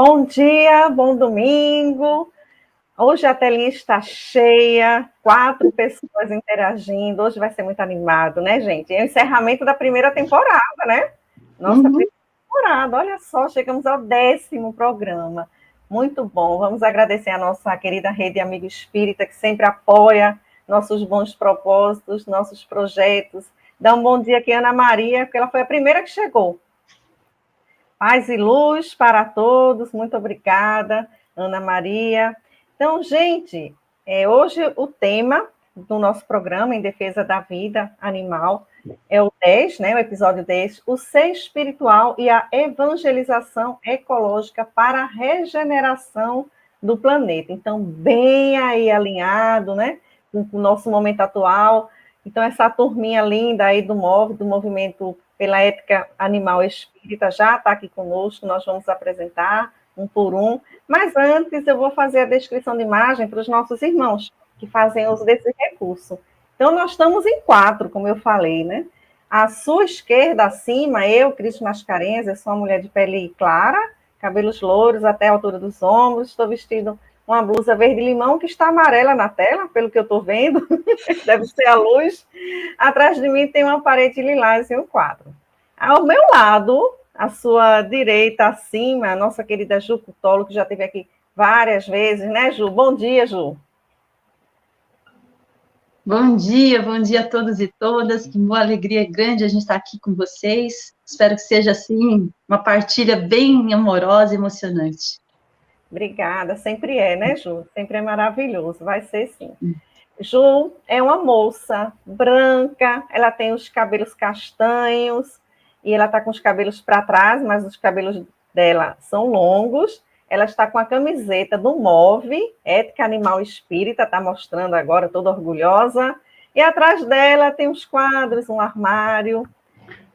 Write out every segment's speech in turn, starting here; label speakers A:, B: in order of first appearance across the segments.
A: Bom dia, bom domingo. Hoje a telinha está cheia, 4 pessoas interagindo. Hoje vai ser muito animado, né, gente? É o encerramento da primeira temporada, né? Nossa primeira temporada, olha só, chegamos ao 10º programa. Muito bom. Vamos agradecer a nossa querida Rede Amigo Espírita, que sempre apoia nossos bons propósitos, nossos projetos. Dá um bom dia aqui a Ana Maria, porque ela foi a primeira que chegou. Paz e luz para todos, muito obrigada, Ana Maria. Então, gente, hoje o tema do nosso programa Em Defesa da Vida Animal é o 10, né, o episódio 10, o ser espiritual e a evangelização ecológica para a regeneração do planeta. Então, bem aí alinhado, né, com o nosso momento atual. Então, essa turminha linda aí do MOV, do Movimento pela Ética Animal Espírita, já está aqui conosco, nós vamos apresentar um por um. Mas antes, eu vou fazer a descrição de imagem para os nossos irmãos que fazem uso desse recurso. Então, nós estamos em 4, como eu falei, né? À sua esquerda, acima, eu, Cris Mascarenhas, eu sou uma mulher de pele clara, cabelos louros até a altura dos ombros, estou vestindo uma blusa verde-limão que está amarela na tela, pelo que eu estou vendo, deve ser a luz. Atrás de mim tem uma parede lilás e um quadro. Ao meu lado, à sua direita, acima, a nossa querida Ju Cutolo, que já esteve aqui várias vezes, né, Ju? Bom dia, Ju.
B: Bom dia a todos e todas. Que boa alegria grande a gente estar aqui com vocês. Espero que seja, assim, uma partilha bem amorosa e emocionante.
A: Obrigada, sempre é, né, Ju? Sempre é maravilhoso, vai ser sim. Ju é uma moça branca, ela tem os cabelos castanhos, e ela está com os cabelos para trás, mas os cabelos dela são longos. Ela está com a camiseta do MOVE, Ética Animal Espírita, está mostrando agora, toda orgulhosa. E atrás dela tem uns quadros, um armário.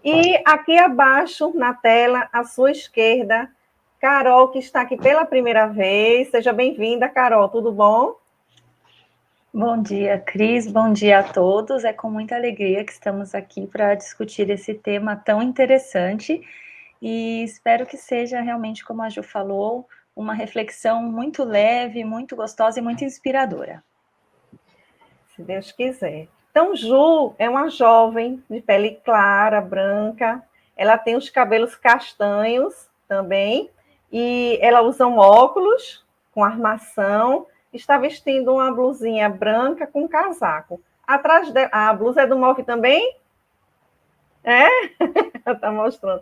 A: E aqui abaixo, na tela, à sua esquerda, Carol, que está aqui pela primeira vez. Seja bem-vinda, Carol, tudo bom?
C: Bom dia, Cris. Bom dia a todos. É com muita alegria que estamos aqui para discutir esse tema tão interessante e espero que seja realmente, como a Ju falou, uma reflexão muito leve, muito gostosa e muito inspiradora.
A: Se Deus quiser. Então, Ju é uma jovem de pele clara, branca. Ela tem os cabelos castanhos também e ela usa um óculos com armação. Está vestindo uma blusinha branca com casaco. Atrás dela, a blusa é do MOVE também? É? Ela está mostrando.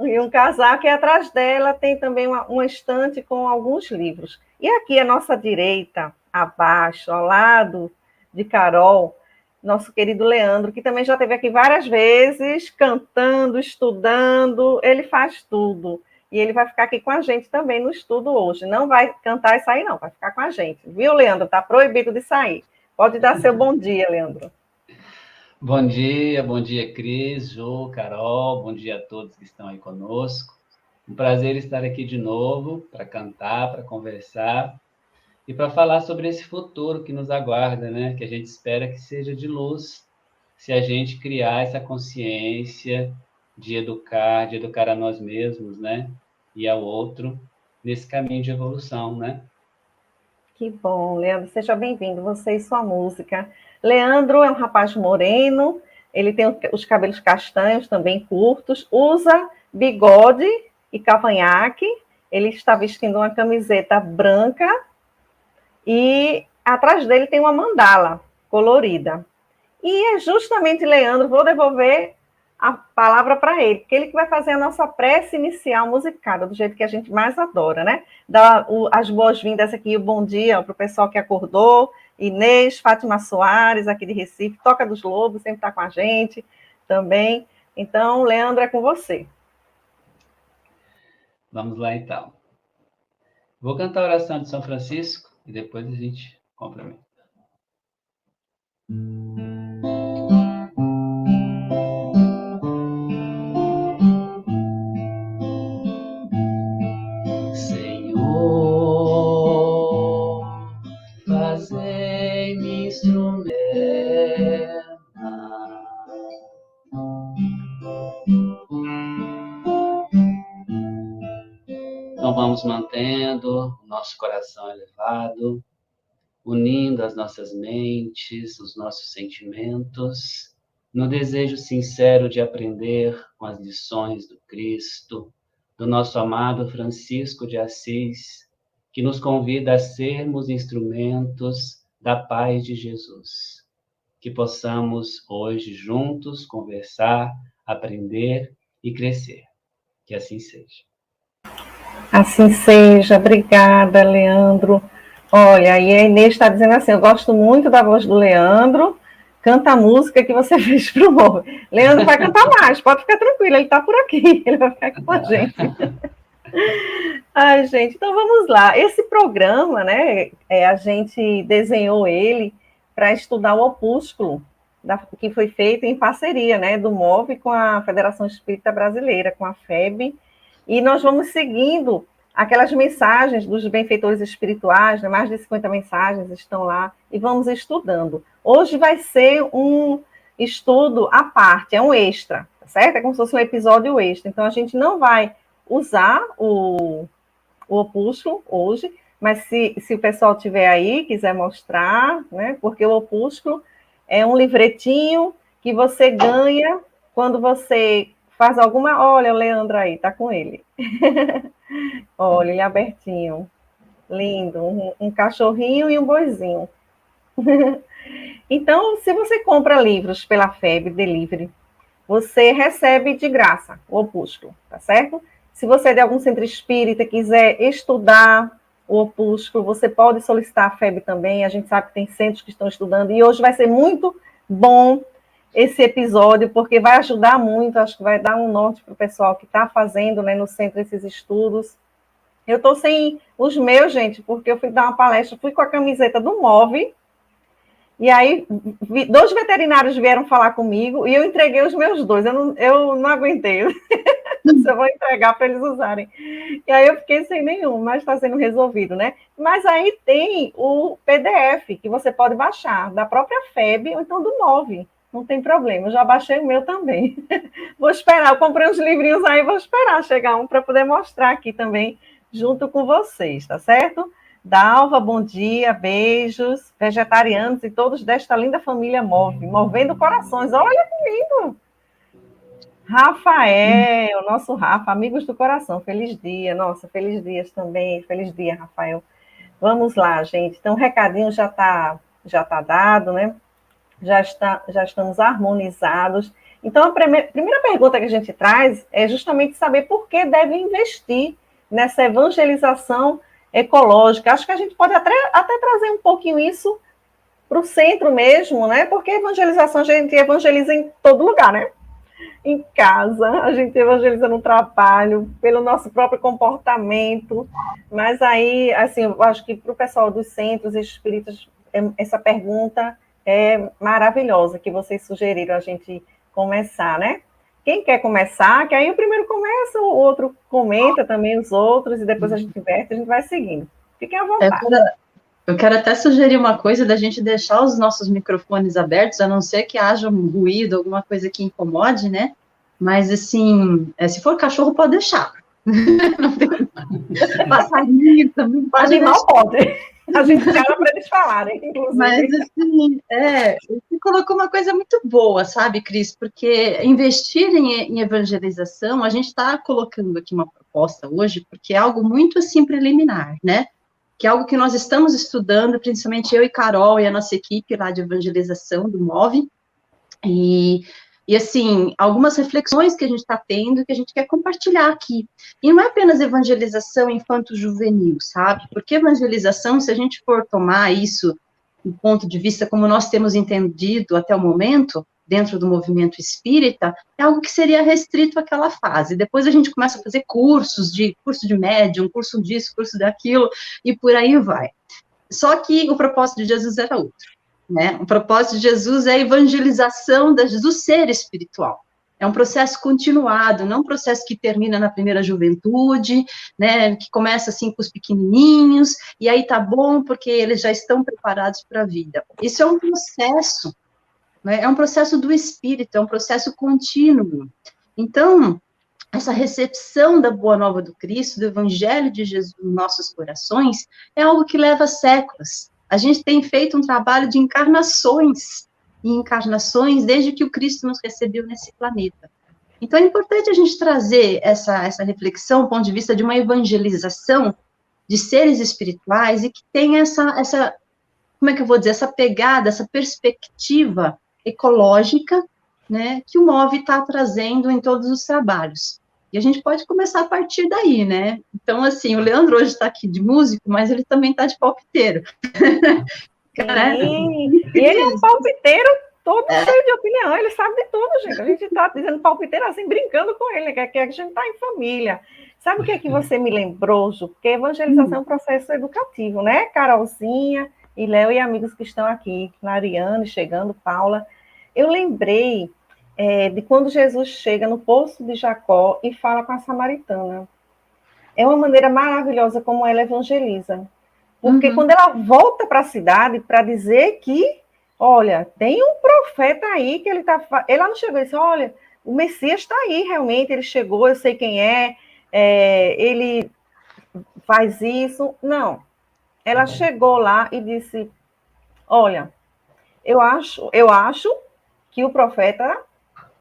A: E um casaco, e atrás dela tem também uma estante com alguns livros. E aqui à nossa direita, abaixo, ao lado de Carol, nosso querido Leandro, que também já esteve aqui várias vezes, cantando, estudando, ele faz tudo. E ele vai ficar aqui com a gente também no estudo hoje. Não vai cantar e sair, não, vai ficar com a gente. Viu, Leandro? Está proibido de sair. Pode dar seu bom dia, Leandro.
D: Bom dia, Cris, Ju, Carol, bom dia a todos que estão aí conosco. Um prazer estar aqui de novo para cantar, para conversar e para falar sobre esse futuro que nos aguarda, né? Que a gente espera que seja de luz, se a gente criar essa consciência de educar a nós mesmos, né? E ao outro nesse caminho de evolução, né?
A: Que bom, Leandro, seja bem-vindo, você e sua música. Leandro é um rapaz moreno, ele tem os cabelos castanhos também curtos, usa bigode e cavanhaque, ele está vestindo uma camiseta branca e atrás dele tem uma mandala colorida. E é justamente, Leandro, vou devolver a palavra para ele, porque ele que vai fazer a nossa prece inicial musicada, do jeito que a gente mais adora, né? Dar as boas-vindas aqui, o bom dia para o pessoal que acordou, Inês, Fátima Soares, aqui de Recife, Toca dos Lobos, sempre está com a gente também. Então, Leandro, é com você.
D: Vamos lá, então. Vou cantar a oração de São Francisco e depois a gente complementa. Fazei-me instrumento. Então vamos mantendo o nosso coração elevado, unindo as nossas mentes, os nossos sentimentos, no desejo sincero de aprender com as lições do Cristo, do nosso amado Francisco de Assis, que nos convida a sermos instrumentos da paz de Jesus. Que possamos hoje juntos conversar, aprender e crescer. Que assim seja.
A: Assim seja. Obrigada, Leandro. Olha, e a Inês está dizendo assim, eu gosto muito da voz do Leandro, canta a música que você fez para o Move. Leandro vai cantar mais, pode ficar tranquilo, ele está por aqui, ele vai ficar aqui com a gente. Ai, gente, então vamos lá. Esse programa, né, a gente desenhou ele para estudar o opúsculo, que foi feito em parceria, né, do MOVE com a Federação Espírita Brasileira, com a FEB, e nós vamos seguindo aquelas mensagens dos benfeitores espirituais, né, mais de 50 mensagens estão lá, e vamos estudando. Hoje vai ser um estudo à parte, é um extra, certo? É como se fosse um episódio extra, então a gente não vai usar o opúsculo hoje, mas se o pessoal tiver aí, quiser mostrar, né, porque o opúsculo é um livretinho que você ganha quando você faz alguma... Olha o Leandro aí, tá com ele. Olha, ele é abertinho. Lindo. Um cachorrinho e um boizinho. Então, se você compra livros pela FEB Delivery, você recebe de graça o opúsculo, tá certo? Se você é de algum centro espírita e quiser estudar o opúsculo, você pode solicitar a FEB também. A gente sabe que tem centros que estão estudando, e hoje vai ser muito bom esse episódio, porque vai ajudar muito, acho que vai dar um norte para o pessoal que está fazendo, né, no centro esses estudos. Eu estou sem os meus, gente, porque eu fui dar uma palestra, fui com a camiseta do MOVE, e aí 2 veterinários vieram falar comigo, e eu entreguei os meus 2, eu não aguentei, eu vou entregar para eles usarem. E aí eu fiquei sem nenhum, mas está sendo resolvido, né? Mas aí tem o PDF, que você pode baixar, da própria FEB, ou então do MOVE. Não tem problema, eu já baixei o meu também. Vou esperar, eu comprei uns livrinhos aí, vou esperar chegar um para poder mostrar aqui também, junto com vocês, tá certo? Dalva, bom dia, beijos, vegetarianos e todos desta linda família Move, movendo corações, olha que lindo! Rafael, nosso Rafa, amigos do coração, feliz dia, nossa, feliz dias também, feliz dia, Rafael. Vamos lá, gente, então o recadinho já tá dado, né? Já estamos harmonizados. Então, a primeira pergunta que a gente traz é justamente saber por que deve investir nessa evangelização ecológica. Acho que a gente pode até trazer um pouquinho isso para o centro mesmo, né? Porque evangelização a gente evangeliza em todo lugar, né? Em casa, a gente evangeliza no trabalho, pelo nosso próprio comportamento. Mas aí, assim, eu acho que para o pessoal dos centros espíritas, essa pergunta é maravilhosa, que vocês sugeriram a gente começar, né? Quem quer começar, que aí o primeiro começa, o outro comenta também os outros, e depois a gente inverte, a gente vai seguindo. Fiquem à vontade.
B: Eu quero até sugerir uma coisa, da gente deixar os nossos microfones abertos, a não ser que haja um ruído, alguma coisa que incomode, né? Mas, assim, se for cachorro, pode deixar. Não tem... Passarinho também pode
A: Animal
B: deixar.
A: pode. A gente fala para eles falarem, inclusive.
B: Mas, assim, você colocou uma coisa muito boa, sabe, Cris? Porque investir em evangelização, a gente está colocando aqui uma proposta hoje, porque é algo muito, assim, preliminar, né? Que é algo que nós estamos estudando, principalmente eu e Carol e a nossa equipe lá de evangelização do MOVE, e assim, algumas reflexões que a gente está tendo, que a gente quer compartilhar aqui. E não é apenas evangelização infanto-juvenil, sabe? Porque evangelização, se a gente for tomar isso do ponto de vista como nós temos entendido até o momento, dentro do movimento espírita, é algo que seria restrito àquela fase. Depois a gente começa a fazer curso de médium, curso disso, curso daquilo, e por aí vai. Só que o propósito de Jesus era outro, né? O propósito de Jesus é a evangelização do ser espiritual. É um processo continuado, não um processo que termina na primeira juventude, né, que começa assim com os pequenininhos, e aí tá bom porque eles já estão preparados para a vida. Isso é um processo, né, é um processo do espírito, é um processo contínuo. Então, essa recepção da Boa Nova do Cristo, do Evangelho de Jesus nos nossos corações, é algo que leva séculos. A gente tem feito um trabalho de encarnações e encarnações desde que o Cristo nos recebeu nesse planeta. Então, é importante a gente trazer essa reflexão, do ponto de vista de uma evangelização de seres espirituais e que tem essa como é que eu vou dizer, essa pegada, essa perspectiva ecológica, né, que o MOVE está trazendo em todos os trabalhos. E a gente pode começar a partir daí, né? Então, assim, o Leandro hoje está aqui de músico, mas ele também está de palpiteiro.
A: Sim, e ele é um palpiteiro todo cheio de opinião, ele sabe de tudo, gente. A gente está dizendo palpiteiro assim, brincando com ele, que a gente está em família. Sabe o que é que você me lembrou, Ju? Porque evangelização é um processo educativo, né? Carolzinha e Léo e amigos que estão aqui, Mariane chegando, Paula. Eu lembrei de quando Jesus chega no poço de Jacó e fala com a samaritana. É uma maneira maravilhosa como ela evangeliza. Porque quando ela volta para a cidade para dizer que, olha, tem um profeta aí que ele está... Ela não chegou e disse, olha, o Messias está aí realmente, ele chegou, eu sei quem é, ele faz isso. Não. Ela chegou lá e disse, olha, eu acho que o profeta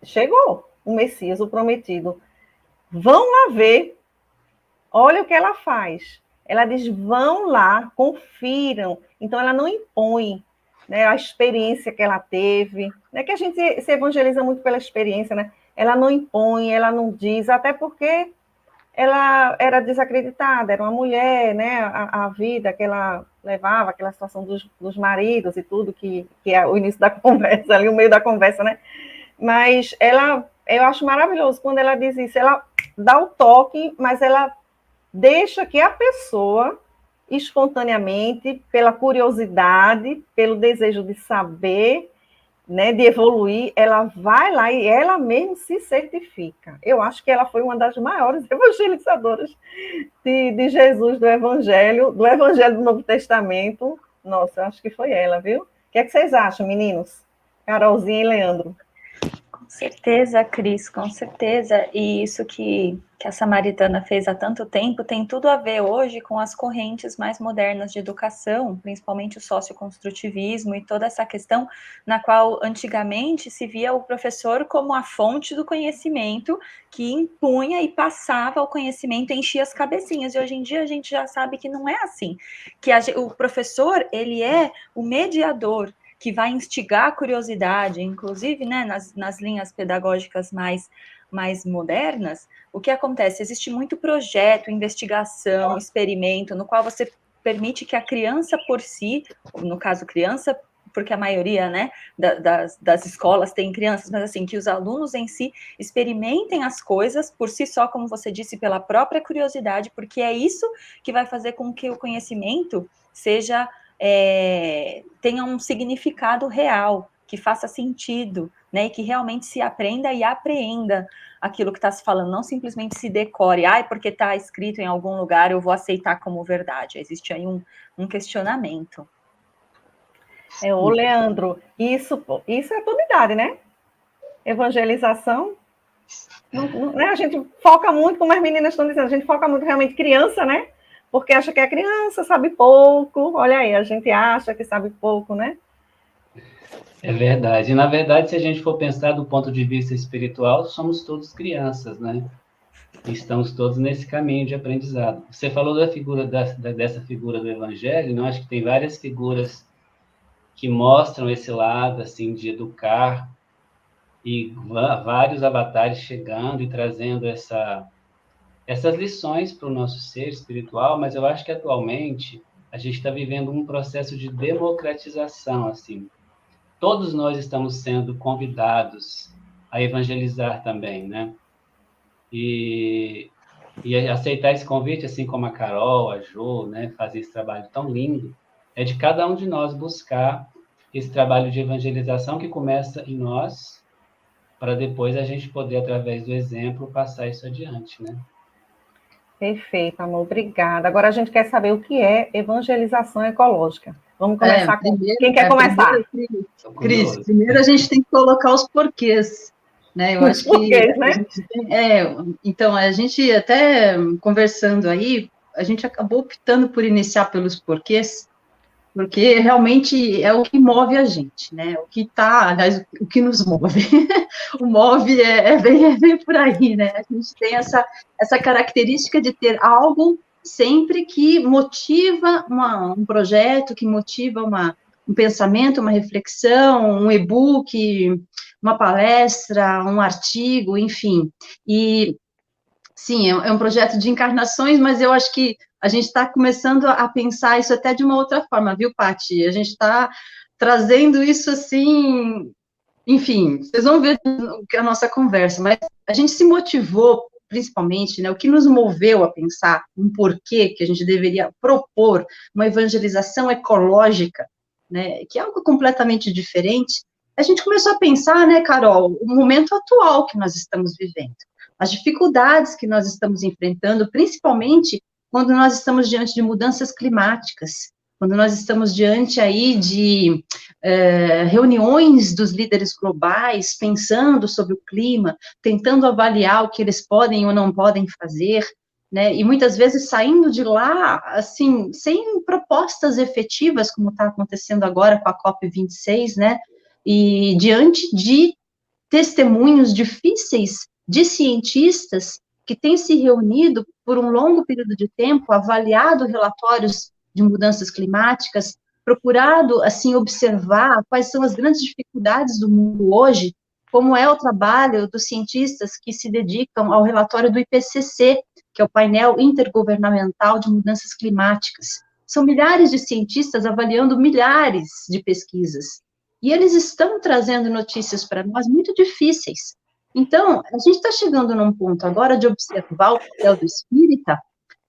A: chegou, o Messias, o prometido. Vão lá ver. Olha o que ela faz. Ela diz, vão lá, confiram. Então, ela não impõe, né, a experiência que ela teve. Né, que a gente se evangeliza muito pela experiência, né? Ela não impõe, ela não diz, até porque ela era desacreditada, era uma mulher, né? A vida que ela levava, aquela situação dos maridos e tudo, que é o início da conversa, ali o meio da conversa, né? Mas eu acho maravilhoso quando ela diz isso, ela dá o toque, mas ela deixa que a pessoa, espontaneamente, pela curiosidade, pelo desejo de saber, né, de evoluir, ela vai lá e ela mesma se certifica. Eu acho que ela foi uma das maiores evangelizadoras de Jesus, do Evangelho do Novo Testamento. Nossa, eu acho que foi ela, viu? O que é que vocês acham, meninos? Carolzinha e Leandro.
C: Com certeza, Cris, com certeza. E isso que a Samaritana fez há tanto tempo tem tudo a ver hoje com as correntes mais modernas de educação, principalmente o socioconstrutivismo e toda essa questão na qual antigamente se via o professor como a fonte do conhecimento que impunha e passava o conhecimento, enchia as cabecinhas. E hoje em dia a gente já sabe que não é assim, que o professor, ele é o mediador, que vai instigar a curiosidade, inclusive, né, nas linhas pedagógicas mais modernas. O que acontece? Existe muito projeto, investigação, experimento, no qual você permite que a criança por si, no caso criança, porque a maioria, né, das escolas tem crianças, mas assim, que os alunos em si experimentem as coisas por si só, como você disse, pela própria curiosidade, porque é isso que vai fazer com que o conhecimento seja... tenha um significado real, que faça sentido, né, e que realmente se aprenda e apreenda aquilo que está se falando, não simplesmente se decore, porque está escrito em algum lugar, eu vou aceitar como verdade. Existe aí um questionamento.
A: Ô, Leandro, isso é toda idade, né? Evangelização. Né? A gente foca muito, como as meninas estão dizendo, a gente foca muito realmente criança, né? Porque acha que a criança sabe pouco. Olha aí, a gente acha que sabe pouco, né?
D: É verdade. E, na verdade, se a gente for pensar do ponto de vista espiritual, somos todos crianças, né? Estamos todos nesse caminho de aprendizado. Você falou da figura dessa figura do Evangelho, não? Acho que tem várias figuras que mostram esse lado, assim, de educar, e vários avatares chegando e trazendo essas lições para o nosso ser espiritual, mas eu acho que atualmente a gente está vivendo um processo de democratização, assim. Todos nós estamos sendo convidados a evangelizar também, né? E aceitar esse convite, assim como a Carol, a Jo, né, fazer esse trabalho tão lindo, é de cada um de nós buscar esse trabalho de evangelização que começa em nós, para depois a gente poder, através do exemplo, passar isso adiante, né?
A: Perfeito, amor, obrigada. Agora a gente quer saber o que é evangelização ecológica. Vamos começar com... Quem quer começar?
B: Cris, primeiro a gente tem que colocar os porquês, né? Eu acho que
A: porquês, né?
B: então a gente até conversando aí, a gente acabou optando por iniciar pelos porquês, porque realmente é o que move a gente, né? O que tá, aliás, o que nos move. O move bem por aí, né? A gente tem essa característica de ter algo sempre que motiva um projeto, que motiva um pensamento, uma reflexão, um e-book, uma palestra, um artigo, enfim. E, sim, é um projeto de encarnações, mas eu acho que a gente está começando a pensar isso até de uma outra forma, viu, Paty? A gente está trazendo isso assim, enfim, vocês vão ver a nossa conversa, mas a gente se motivou, principalmente, né, o que nos moveu a pensar um porquê que a gente deveria propor uma evangelização ecológica, né, que é algo completamente diferente. A gente começou a pensar, né, Carol, o momento atual que nós estamos vivendo, as dificuldades que nós estamos enfrentando, principalmente quando nós estamos diante de mudanças climáticas, quando nós estamos diante aí de reuniões dos líderes globais, pensando sobre o clima, tentando avaliar o que eles podem ou não podem fazer, né, e muitas vezes saindo de lá, assim, sem propostas efetivas, como está acontecendo agora com a COP26, né, e diante de testemunhos difíceis de cientistas que têm se reunido por um longo período de tempo, avaliado relatórios de mudanças climáticas, procurado, assim, observar quais são as grandes dificuldades do mundo hoje, como é o trabalho dos cientistas que se dedicam ao relatório do IPCC, que é o painel intergovernamental de mudanças climáticas. São milhares de cientistas avaliando milhares de pesquisas. E eles estão trazendo notícias para nós muito difíceis. Então, a gente está chegando num ponto agora de observar o papel do espírita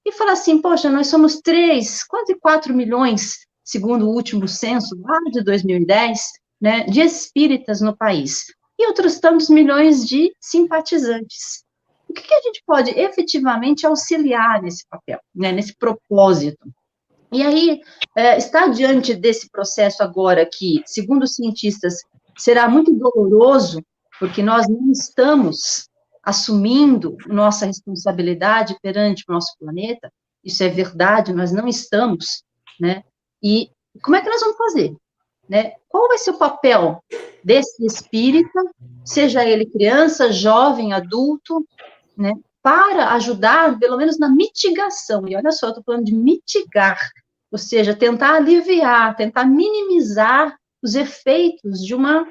B: e falar assim, poxa, nós somos 3, quase 4 milhões, segundo o último censo, lá de 2010, né, de espíritas no país, e outros tantos milhões de simpatizantes. O que a gente pode efetivamente auxiliar nesse papel, né, nesse propósito? E aí, está diante desse processo agora que, segundo os cientistas, será muito doloroso, porque nós não estamos assumindo nossa responsabilidade perante o nosso planeta, isso é verdade, nós não estamos, né? E como é que nós vamos fazer? Né? Qual vai ser o papel desse espírita, seja ele criança, jovem, adulto, né? Para ajudar, pelo menos na mitigação, e olha só, eu estou falando de mitigar, ou seja, tentar aliviar, tentar minimizar os efeitos de uma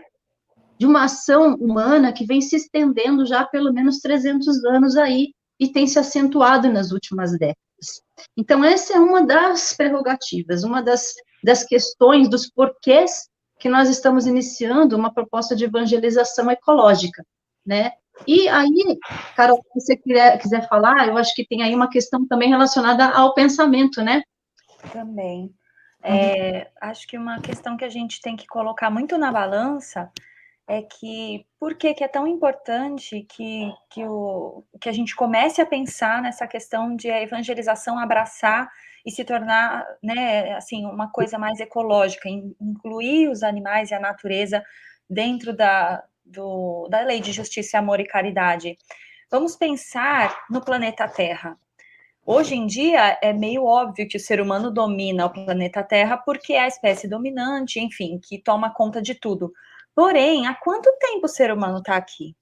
B: ação humana que vem se estendendo já há pelo menos 300 anos aí e tem se acentuado nas últimas décadas. Então, essa é uma das prerrogativas, uma das questões, dos porquês que nós estamos iniciando uma proposta de evangelização ecológica, né? E aí, Carol, se você quiser falar, eu acho que tem aí uma questão também relacionada ao pensamento, né?
C: Também. Acho que uma questão que a gente tem que colocar muito na balança é que por que é tão importante que a gente comece a pensar nessa questão de a evangelização abraçar e se tornar, né, assim, uma coisa mais ecológica, incluir os animais e a natureza dentro da lei de justiça, amor e caridade. Vamos pensar no planeta Terra. Hoje em dia, é meio óbvio que o ser humano domina o planeta Terra porque é a espécie dominante, enfim, que toma conta de tudo. Porém, há quanto tempo o ser humano está aqui?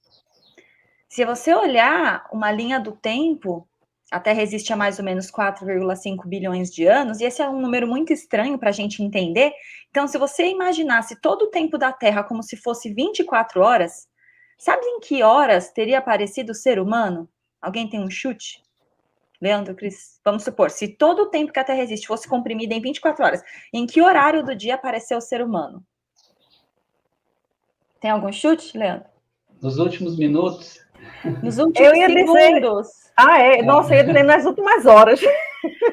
C: Se você olhar uma linha do tempo, a Terra existe há mais ou menos 4,5 bilhões de anos, e esse é um número muito estranho para a gente entender. Então, se você imaginasse todo o tempo da Terra como se fosse 24 horas, sabe em que horas teria aparecido o ser humano? Alguém tem um chute? Leandro, Cris, vamos supor, se todo o tempo que a Terra existe fosse comprimido em 24 horas, em que horário do dia apareceu o ser humano? Tem algum chute, Leandro?
D: Nos últimos minutos.
C: Nos últimos segundos.
A: Dizer... Nossa, eu ia dizer nas últimas horas.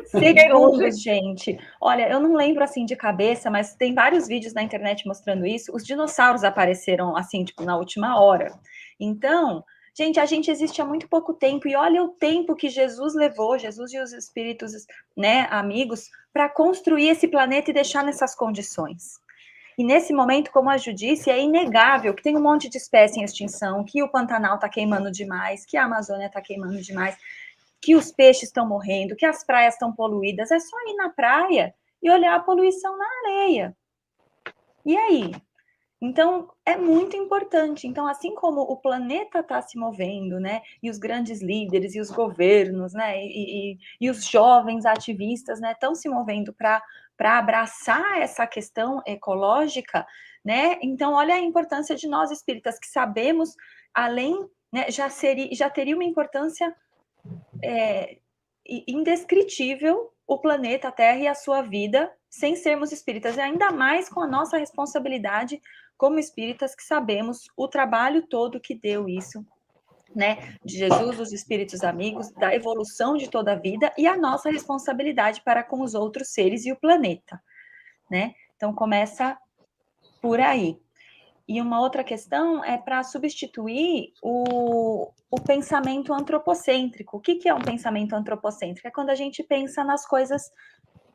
C: Segundos, gente. Olha, eu não lembro assim de cabeça, mas tem vários vídeos na internet mostrando isso. Os dinossauros apareceram assim, tipo, na última hora. Então, gente, a gente existe há muito pouco tempo, e olha o tempo que Jesus levou, Jesus e os espíritos, né, amigos, para construir esse planeta e deixar nessas condições. E nesse momento, como a Ju disse, é inegável que tem um monte de espécie em extinção, que o Pantanal está queimando demais, que a Amazônia está queimando demais, que os peixes estão morrendo, que as praias estão poluídas. É só ir na praia e olhar a poluição na areia. E aí? Então, é muito importante. Então, assim como o planeta está se movendo, né, e os grandes líderes, e os governos, né, e os jovens ativistas, né, estão se movendo para abraçar essa questão ecológica, né, então, olha a importância de nós espíritas, que sabemos, além, né, já teria uma importância indescritível o planeta Terra e a sua vida, sem sermos espíritas, e ainda mais com a nossa responsabilidade como espíritas, que sabemos o trabalho todo que deu isso, né, de Jesus, dos espíritos amigos, da evolução de toda a vida e a nossa responsabilidade para com os outros seres e o planeta, né? Então começa por aí. E uma outra questão é para substituir o pensamento antropocêntrico. O que é um pensamento antropocêntrico? É quando a gente pensa nas coisas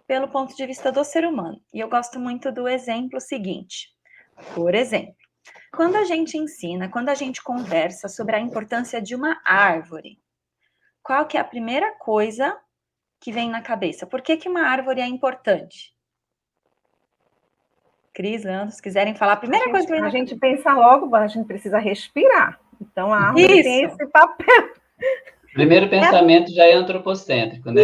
C: pelo ponto de vista do ser humano. E eu gosto muito do exemplo seguinte. Por exemplo, quando a gente ensina, quando a gente conversa sobre a importância de uma árvore, qual que é a primeira coisa que vem na cabeça? Por que uma árvore é importante? Cris, Leandro, se quiserem falar, a primeira coisa que vem na cabeça.
A: A gente pensa logo, a gente precisa respirar. Então, a árvore tem esse papel.
D: Primeiro pensamento já é antropocêntrico, né?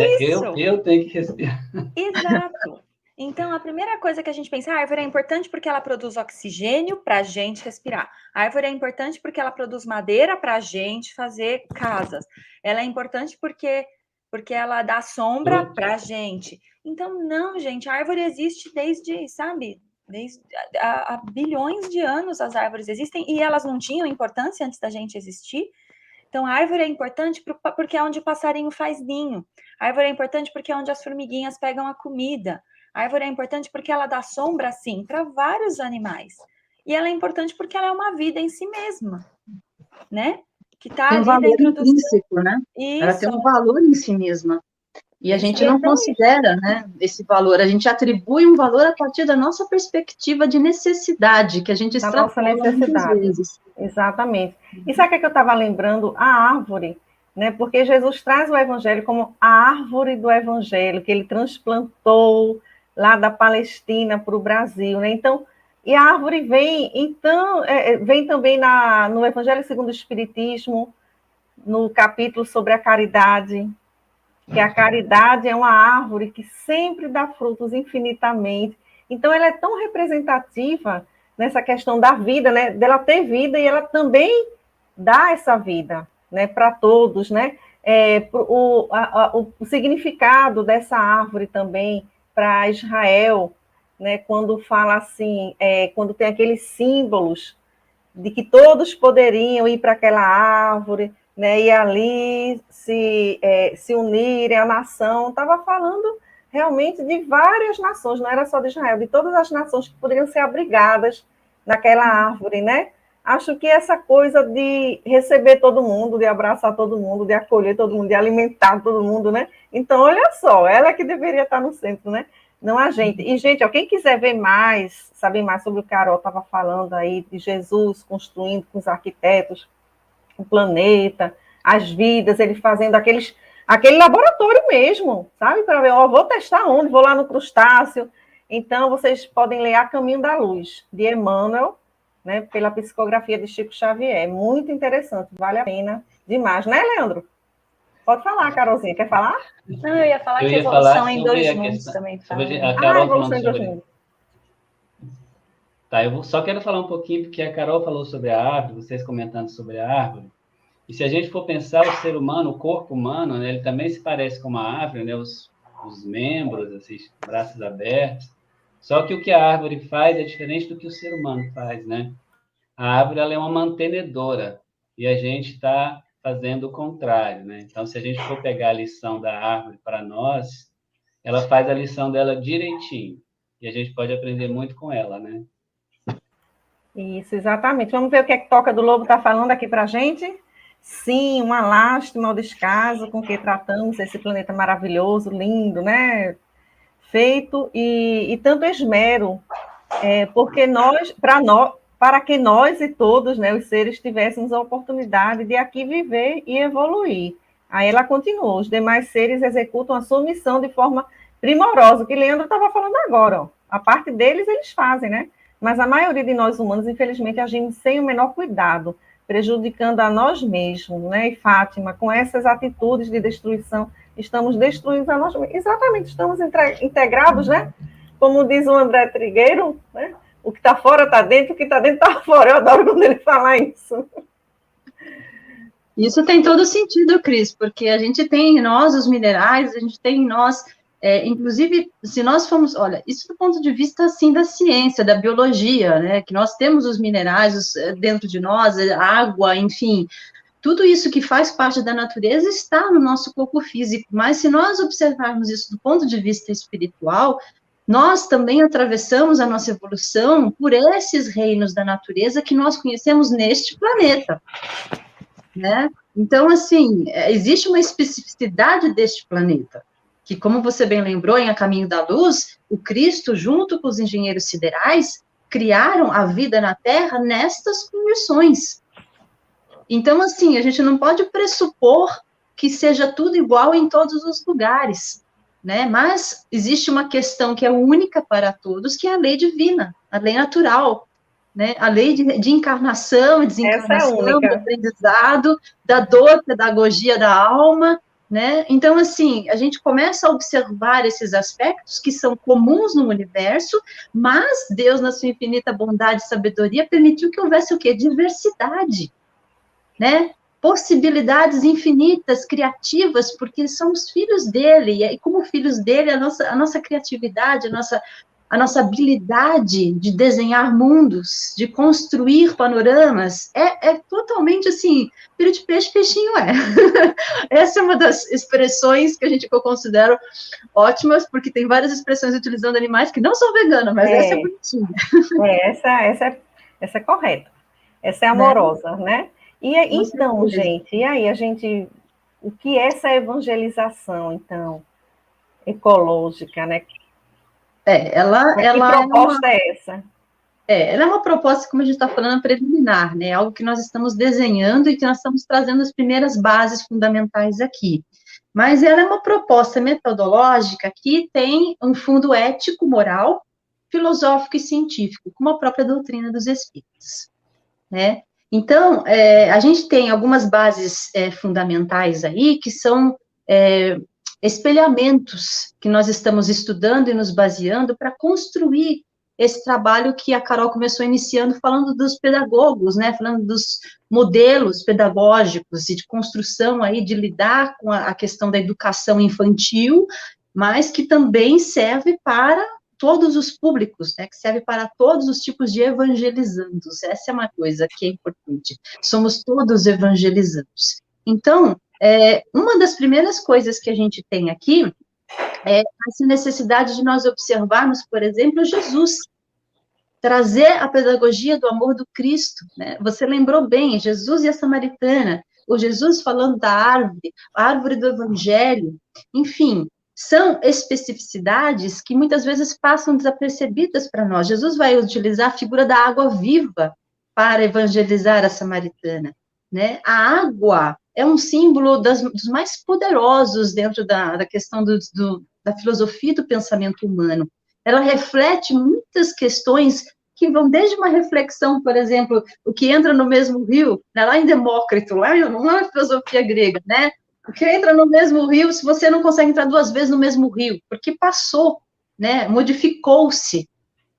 D: Eu tenho que respirar.
C: Exato. Então, a primeira coisa que a gente pensa, a árvore é importante porque ela produz oxigênio para a gente respirar. A árvore é importante porque ela produz madeira para a gente fazer casas. Ela é importante porque ela dá sombra para a gente. Então, não, gente, a árvore existe desde, sabe, desde há bilhões de anos as árvores existem e elas não tinham importância antes da gente existir. Então, a árvore é importante porque é onde o passarinho faz ninho. A árvore é importante porque é onde as formiguinhas pegam a comida. A árvore é importante porque ela dá sombra, sim, para vários animais. E ela é importante porque ela é uma vida em si mesma, né? Que está ali
B: valor
C: dentro do
B: intrínseco, né?
C: Isso.
B: Ela tem um valor em si mesma. E a gente não considera, né, esse valor. A gente atribui um valor a partir da nossa perspectiva de necessidade, que a gente extrapola muitas vezes.
A: Exatamente. E sabe o que eu estava lembrando? A árvore, né? Porque Jesus traz o evangelho como a árvore do evangelho, que ele transplantou lá da Palestina para o Brasil, né? Então, e a árvore vem, então, vem também no Evangelho segundo o Espiritismo, no capítulo sobre a caridade, que a caridade é uma árvore que sempre dá frutos infinitamente. Então, ela é tão representativa nessa questão da vida, né? Dela ter vida e ela também dá essa vida, né? Para todos, né? O significado dessa árvore também para Israel, né? Quando fala assim, quando tem aqueles símbolos de que todos poderiam ir para aquela árvore, né, e ali se unirem à nação, estava falando realmente de várias nações, não era só de Israel, de todas as nações que poderiam ser abrigadas naquela árvore, né? Acho que essa coisa de receber todo mundo, de abraçar todo mundo, de acolher todo mundo, de alimentar todo mundo, né? Então, olha só, ela que deveria estar no centro, né? Não a gente. E, gente, ó, quem quiser ver mais, saber mais sobre o que a Carol estava falando aí, de Jesus construindo com os arquitetos o planeta, as vidas, ele fazendo aquele laboratório mesmo, sabe? Para ver, ó, vou testar onde, vou lá no crustáceo. Então, vocês podem ler A Caminho da Luz, de Emmanuel, né, pela psicografia de Chico Xavier. É muito interessante, vale a pena demais, né, Leandro? Pode falar, Carolzinha, quer falar?
C: Não, eu ia falar que evolução em dois mundos também.
D: Sobre a Carol
A: evolução em dois mundos.
D: Tá, eu só quero falar um pouquinho, porque a Carol falou sobre a árvore, vocês comentando sobre a árvore. E se a gente for pensar o ser humano, o corpo humano, né, ele também se parece com uma árvore, né, os membros, assim, braços abertos. Só que o que a árvore faz é diferente do que o ser humano faz, né? A árvore, ela é uma mantenedora e a gente está fazendo o contrário, né? Então, se a gente for pegar a lição da árvore para nós, ela faz a lição dela direitinho e a gente pode aprender muito com ela, né?
A: Isso, exatamente. Vamos ver o que é que Toca do Lobo está falando aqui para a gente? Sim, uma lástima ao descaso com que tratamos esse planeta maravilhoso, lindo, né? Feito e tanto esmero Porque para que nós e todos, né, os seres, tivéssemos a oportunidade de aqui viver e evoluir. Aí ela continua, os demais seres executam a sua missão de forma primorosa, o que Leandro estava falando agora, ó. A parte deles eles fazem, né? Mas a maioria de nós humanos, infelizmente, agimos sem o menor cuidado, prejudicando a nós mesmos, né? E Fátima, com essas atitudes de destruição, estamos destruindo a nós mesmos. Exatamente, estamos integrados, né? Como diz o André Trigueiro, né? O que está fora está dentro, o que está dentro está fora. Eu adoro quando ele fala isso.
B: Isso tem todo sentido, Cris, porque a gente tem em nós os minerais, a gente tem em nós, inclusive, se nós formos, olha, isso do ponto de vista, assim, da ciência, da biologia, né, que nós temos os minerais dentro de nós, água, enfim, tudo isso que faz parte da natureza está no nosso corpo físico, mas se nós observarmos isso do ponto de vista espiritual, nós também atravessamos a nossa evolução por esses reinos da natureza que nós conhecemos neste planeta, né? Então, assim, existe uma especificidade deste planeta, que, como você bem lembrou, em A Caminho da Luz, o Cristo, junto com os engenheiros siderais, criaram a vida na Terra nestas condições. Então, assim, a gente não pode pressupor que seja tudo igual em todos os lugares, né? Mas existe uma questão que é única para todos, que é a lei divina, a lei natural, né? A lei de encarnação e desencarnação, do aprendizado, da dor, pedagogia da alma, né? Então, assim, a gente começa a observar esses aspectos que são comuns no universo, mas Deus, na sua infinita bondade e sabedoria, permitiu que houvesse o quê? Diversidade, né? Possibilidades infinitas, criativas, porque somos filhos dele, e como filhos dele, a nossa criatividade, a nossa habilidade de desenhar mundos, de construir panoramas, é totalmente assim, filho de peixe, peixinho é. Essa é uma das expressões que eu considero ótimas, porque tem várias expressões utilizando animais que não são veganas, mas essa é bonitinha.
A: Essa é correta. Essa é amorosa, né? E então, gente, e aí o que é essa evangelização, então, ecológica, né?
B: Que
A: proposta é essa?
B: Ela é uma proposta, como a gente está falando, preliminar, né? Algo que nós estamos desenhando e que nós estamos trazendo as primeiras bases fundamentais aqui. Mas ela é uma proposta metodológica que tem um fundo ético, moral, filosófico e científico, como a própria doutrina dos espíritos, né? Então, a gente tem algumas bases fundamentais aí, que são espelhamentos que nós estamos estudando e nos baseando para construir esse trabalho que a Carol começou iniciando, falando dos pedagogos, né, falando dos modelos pedagógicos e de construção aí, de lidar com a questão da educação infantil, mas que também serve para todos os públicos, né, que serve para todos os tipos de evangelizandos. Essa é uma coisa que é importante. Somos todos evangelizandos. Então, uma das primeiras coisas que a gente tem aqui é essa necessidade de nós observarmos, por exemplo, Jesus, trazer a pedagogia do amor do Cristo, né? Você lembrou bem, Jesus e a Samaritana, o Jesus falando da árvore, a árvore do Evangelho, enfim, são especificidades que muitas vezes passam desapercebidas para nós. Jesus vai utilizar a figura da água viva para evangelizar a Samaritana, né? A água é um símbolo dos mais poderosos dentro da questão da filosofia do pensamento humano. Ela reflete muitas questões que vão desde uma reflexão, por exemplo, o que entra no mesmo rio, né, lá em Demócrito, lá na filosofia grega, né? O que entra no mesmo rio, se você não consegue entrar duas vezes no mesmo rio, porque passou, né? Modificou-se.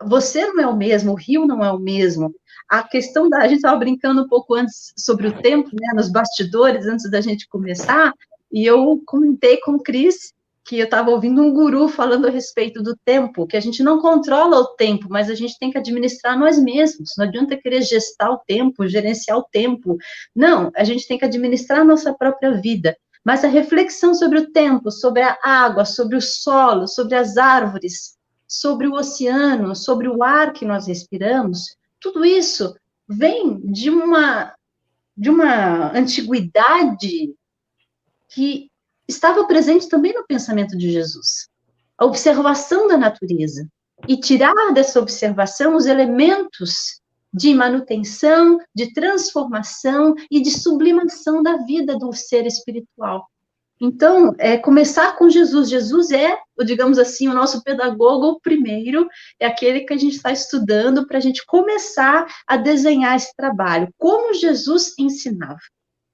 B: Você não é o mesmo, o rio não é o mesmo. A questão a gente estava brincando um pouco antes sobre o tempo, né, nos bastidores, antes da gente começar, e eu comentei com o Cris que eu estava ouvindo um guru falando a respeito do tempo, que a gente não controla o tempo, mas a gente tem que administrar nós mesmos. Não adianta querer gestar o tempo, gerenciar o tempo. Não, a gente tem que administrar a nossa própria vida. Mas a reflexão sobre o tempo, sobre a água, sobre o solo, sobre as árvores, sobre o oceano, sobre o ar que nós respiramos, tudo isso vem de uma antiguidade que estava presente também no pensamento de Jesus. A observação da natureza, e tirar dessa observação os elementos de manutenção, de transformação e de sublimação da vida do ser espiritual. Então, começar com Jesus. Jesus é, digamos assim, o nosso pedagogo primeiro, é aquele que a gente está estudando para a gente começar a desenhar esse trabalho. Como Jesus ensinava,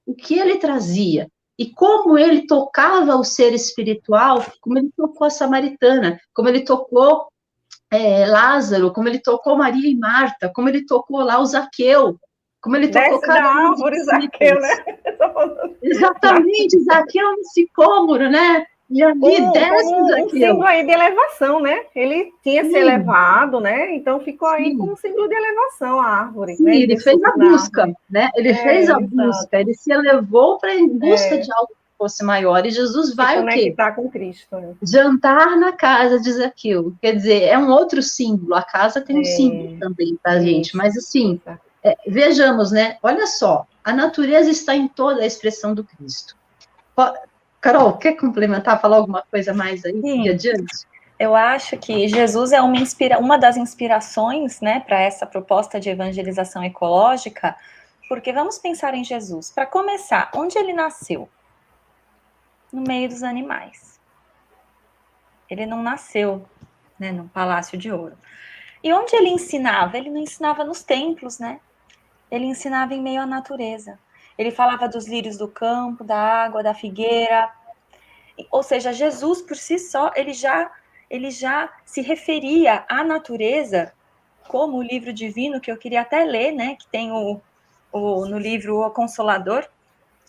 B: o que ele trazia, e como ele tocava o ser espiritual, como ele tocou a samaritana, como ele tocou Lázaro, como ele tocou Maria e Marta, como ele tocou lá o Zaqueu, como ele tocou
A: Desce da árvore, Zaqueu, né?
B: Exatamente, Zaqueu no sicômoro, né? E ali desce o Zaqueu.
A: Um símbolo aí de elevação, né? Ele tinha se elevado, né? Então ficou aí como um símbolo de elevação a árvore.
B: Sim,
A: né?
B: Ele fez a busca, né? Ele fez a busca, ele se elevou para em busca de algo que fosse maior. E Jesus vai o quê?
A: Conectar com Cristo. Né?
B: Jantar na casa de Zaqueu. Quer dizer, é um outro símbolo. A casa tem um símbolo também para a gente. Mas assim, vejamos, né? Olha só, a natureza está em toda a expressão do Cristo. Carol, quer complementar, falar alguma coisa mais aí?
C: Sim.
B: Adiante?
C: Eu acho que Jesus é uma das inspirações, né, para essa proposta de evangelização ecológica, porque vamos pensar em Jesus. Para começar, onde ele nasceu? No meio dos animais. Ele não nasceu, né, no Palácio de Ouro. E onde ele ensinava? Ele não ensinava nos templos, né? Ele ensinava em meio à natureza. Ele falava dos lírios do campo, da água, da figueira. Ou seja, Jesus, por si só, ele já se referia à natureza como o livro divino, que eu queria até ler, né? Que tem no livro O Consolador,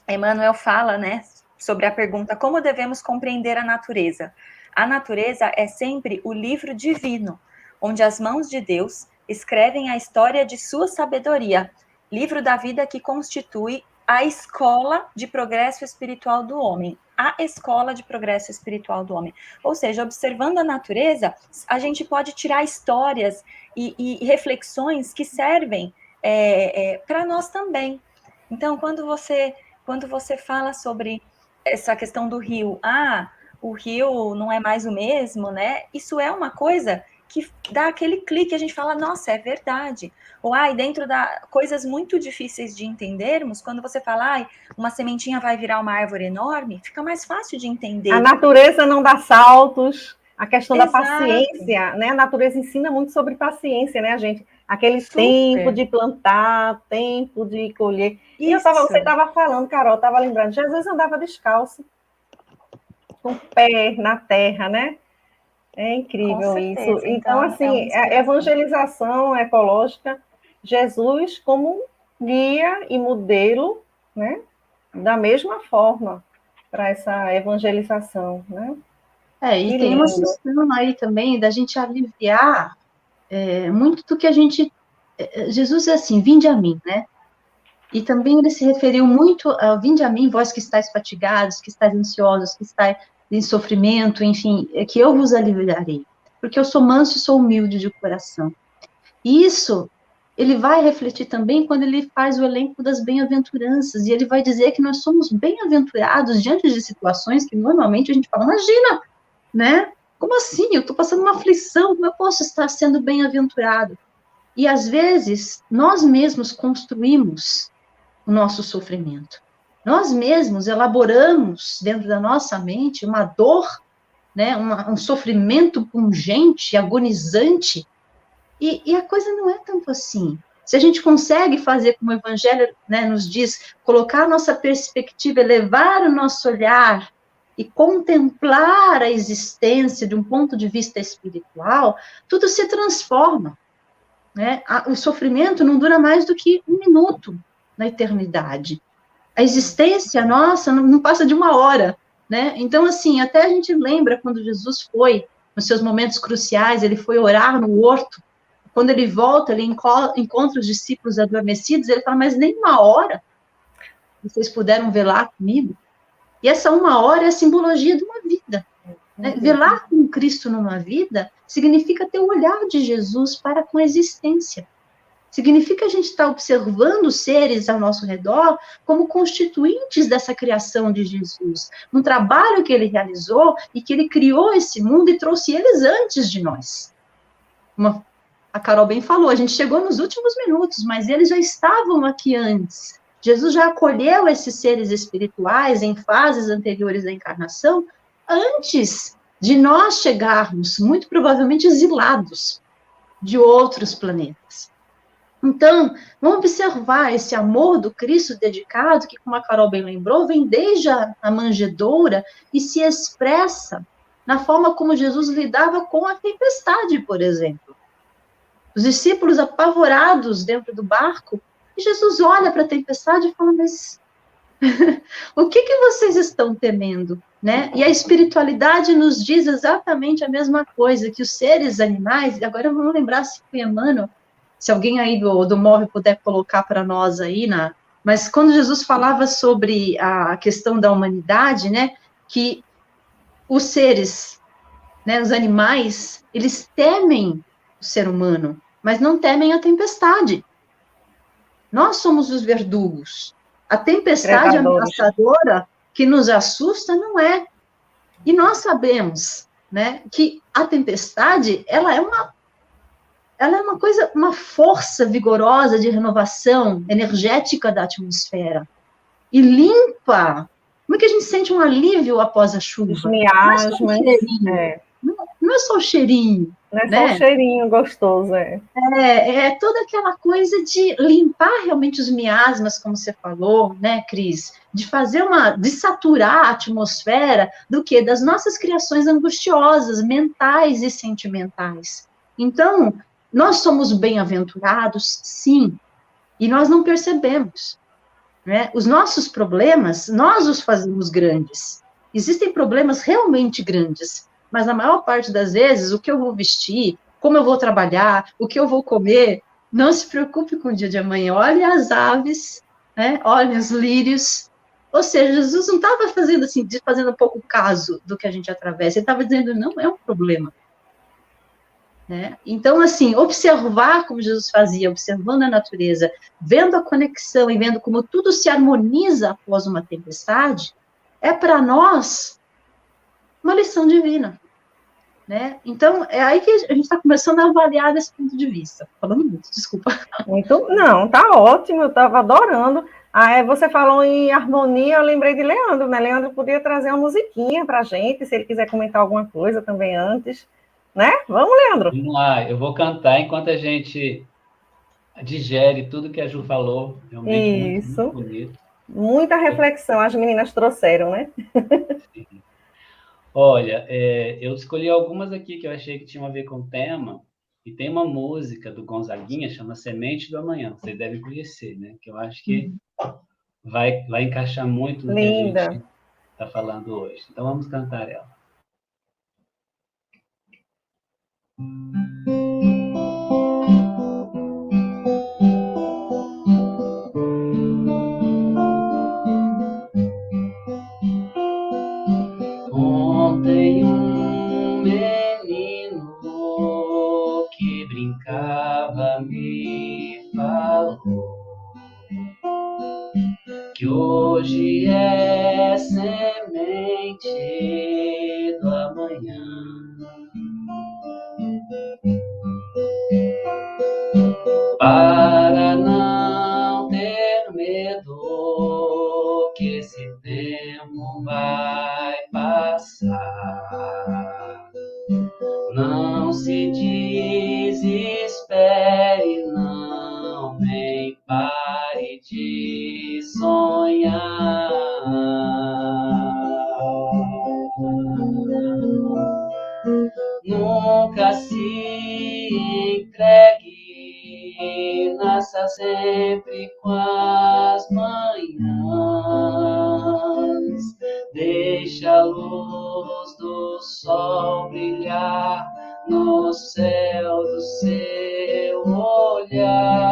C: Emmanuel fala, né? Sobre a pergunta, como devemos compreender a natureza? A natureza é sempre o livro divino, onde as mãos de Deus escrevem a história de sua sabedoria, livro da vida que constitui a escola de progresso espiritual do homem. A escola de progresso espiritual do homem. Ou seja, observando a natureza, a gente pode tirar histórias e reflexões que servem para nós também. Então, quando você fala sobre essa questão do rio, o rio não é mais o mesmo, né? Isso é uma coisa que dá aquele clique, a gente fala, nossa, é verdade. Ou, dentro da coisas muito difíceis de entendermos, quando você fala, uma sementinha vai virar uma árvore enorme, fica mais fácil de entender.
A: A natureza não dá saltos, a questão da paciência, né? A natureza ensina muito sobre paciência, né, gente? Aquele tempo de plantar, tempo de colher. E você estava falando, Carol, estava lembrando, Jesus andava descalço, com o pé na terra, né? É incrível isso. Então, assim, a evangelização ecológica, Jesus como guia e modelo, né? Da mesma forma para essa evangelização, né?
B: E tem uma questão aí também da gente aliviar muito do que a gente... Jesus é assim, vinde a mim, né? E também ele se referiu muito a vinde a mim, vós que estáis fatigados, que estáis ansiosos, que estáis em sofrimento, enfim, que eu vos aliviarei. Porque eu sou manso e sou humilde de coração. E isso, ele vai refletir também quando ele faz o elenco das bem-aventuranças, e ele vai dizer que nós somos bem-aventurados diante de situações que normalmente a gente fala, imagina, né? Como assim? Eu estou passando uma aflição, como eu posso estar sendo bem-aventurado? E às vezes, nós mesmos construímos o nosso sofrimento. Nós mesmos elaboramos dentro da nossa mente uma dor, né, um sofrimento pungente, agonizante, e a coisa não é tanto assim. Se a gente consegue fazer como o Evangelho, né, nos diz, colocar a nossa perspectiva, elevar o nosso olhar e contemplar a existência de um ponto de vista espiritual, tudo se transforma. Né? O sofrimento não dura mais do que um minuto na eternidade. A existência nossa não passa de uma hora, né? Então, assim, até a gente lembra quando Jesus foi, nos seus momentos cruciais, ele foi orar no horto, quando ele volta, ele encontra os discípulos adormecidos, ele fala, mas nem uma hora vocês puderam velar comigo? E essa uma hora é a simbologia de uma vida. Né? Velar com Cristo numa vida significa ter o olhar de Jesus para com a existência. Significa a gente estar observando os seres ao nosso redor como constituintes dessa criação de Jesus. Um trabalho que ele realizou e que ele criou esse mundo e trouxe eles antes de nós. A Carol bem falou, a gente chegou nos últimos minutos, mas eles já estavam aqui antes. Jesus já acolheu esses seres espirituais em fases anteriores da encarnação, antes de nós chegarmos, muito provavelmente exilados de outros planetas. Então, vamos observar esse amor do Cristo dedicado, que, como a Carol bem lembrou, vem desde a manjedoura e se expressa na forma como Jesus lidava com a tempestade, por exemplo. Os discípulos apavorados dentro do barco, e Jesus olha para a tempestade e fala, mas o que vocês estão temendo? Né? E a espiritualidade nos diz exatamente a mesma coisa, que os seres animais, agora vamos lembrar se foi Emmanuel, se alguém aí do MOVE puder colocar para nós aí, mas quando Jesus falava sobre a questão da humanidade, né, que os seres, né, os animais, eles temem o ser humano, mas não temem a tempestade. Nós somos os verdugos. A tempestade ameaçadora que nos assusta não é. E nós sabemos, né, que a tempestade, ela é uma coisa, uma força vigorosa de renovação energética da atmosfera. E limpa. Como é que a gente sente um alívio após a chuva?
A: Os miasmas.
B: Não é só o cheirinho.
A: Não é só o cheirinho gostoso,
B: É toda aquela coisa de limpar realmente os miasmas, como você falou, né, Cris? De saturar a atmosfera do quê? Das nossas criações angustiosas, mentais e sentimentais. Então, nós somos bem-aventurados, sim, e nós não percebemos, né? Os nossos problemas, nós os fazemos grandes. Existem problemas realmente grandes, mas na maior parte das vezes, o que eu vou vestir, como eu vou trabalhar, o que eu vou comer, não se preocupe com o dia de amanhã. Olhe as aves, né? Olhe os lírios. Ou seja, Jesus não estava fazendo assim, fazendo pouco caso do que a gente atravessa, ele estava dizendo, não é um problema. Né? Então, assim, observar como Jesus fazia, observando a natureza, vendo a conexão e vendo como tudo se harmoniza após uma tempestade, é para nós uma lição divina. Né? Então, é aí que a gente está começando a avaliar desse ponto de vista. Falando muito, desculpa.
A: Não, tá ótimo, eu estava adorando. Você falou em harmonia, eu lembrei de Leandro, né? Leandro podia trazer uma musiquinha para a gente, se ele quiser comentar alguma coisa também antes. Né? Vamos, Leandro.
D: Vamos lá, eu vou cantar enquanto a gente digere tudo que a Ju falou. Realmente muito bonito.
A: Muita reflexão as meninas trouxeram, né?
D: Sim. Olha, eu escolhi algumas aqui que eu achei que tinham a ver com o tema, e tem uma música do Gonzaguinha, chama Semente do Amanhã, vocês devem conhecer, né? Que eu acho que vai encaixar muito no que a gente está falando hoje. Então, vamos cantar ela. Ontem um menino que brincava me falou que hoje é semente do amanhã. Para não ter medo que esse tempo vai passar, não se desespere, não, nem pare de sonhar. Nunca se entregue, nasça sempre com as manhãs, deixa a luz do sol brilhar no céu do seu olhar.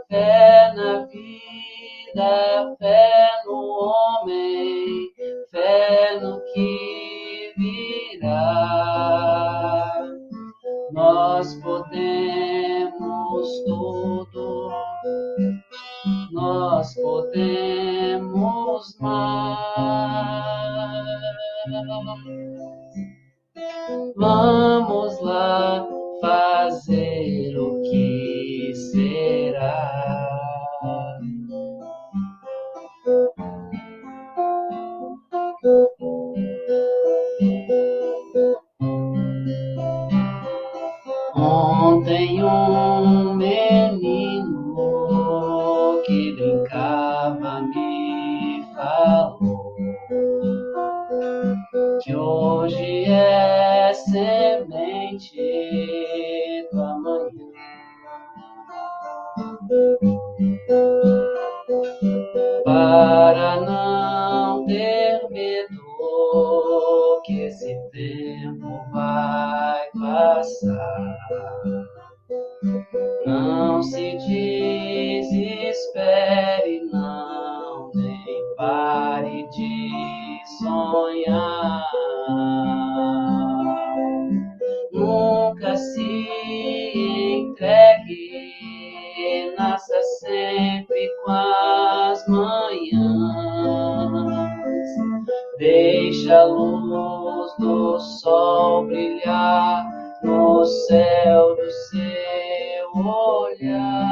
D: Fé na vida, fé no homem, fé no que virá. Nós podemos tudo, nós podemos mais. Vamos lá fazer o que será. Ontem um menino que brincava me falou que hoje é semente do amanhã. Para não ter medo que esse tempo vai passar, não se desespere, não, nem pare de sonhar. Nunca se entregue, nasça sempre com as manhãs. Deixa a luz do sol brilhar no céu do seu olhar.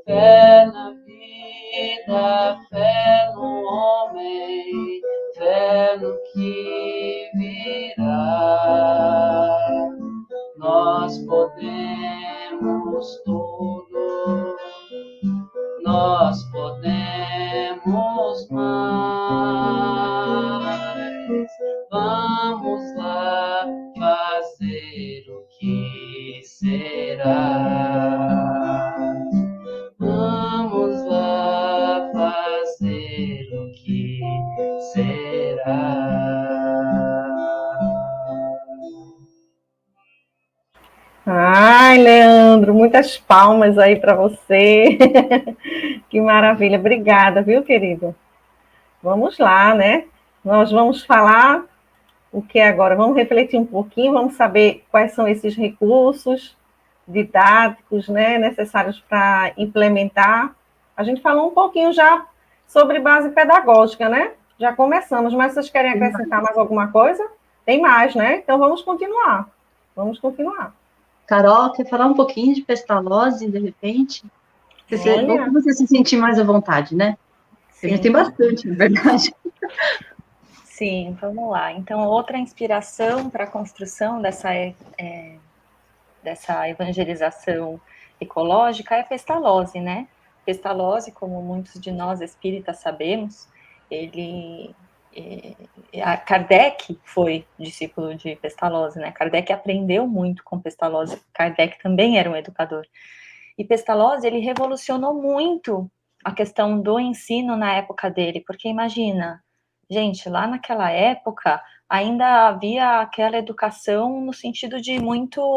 D: Fé na vida, fé no homem, fé no que virá. Nós podemos tudo, nós podemos mais. Vamos lá fazer o que será. Vamos lá fazer o que será.
A: Ai, Leandro, muitas palmas aí para você. Que maravilha. Obrigada, viu, querido? Vamos lá, né? Nós vamos falar o que agora? Vamos refletir um pouquinho, vamos saber quais são esses recursos didáticos, né, necessários para implementar. A gente falou um pouquinho já sobre base pedagógica, né? Já começamos, mas vocês querem acrescentar mais alguma coisa? Tem mais, né? Então vamos continuar. Vamos continuar.
B: Carol, quer falar um pouquinho de Pestalozzi, de repente? Ou que você se sentir mais à vontade, né? Sim. A gente tem bastante, na verdade.
C: Sim, vamos lá. Então, outra inspiração para a construção dessa evangelização ecológica é Pestalozzi, né? Pestalozzi, como muitos de nós espíritas sabemos, Kardec foi discípulo de Pestalozzi, né? Kardec aprendeu muito com Pestalozzi. Kardec também era um educador. E Pestalozzi, ele revolucionou muito a questão do ensino na época dele, porque imagina, gente, lá naquela época ainda havia aquela educação no sentido de muito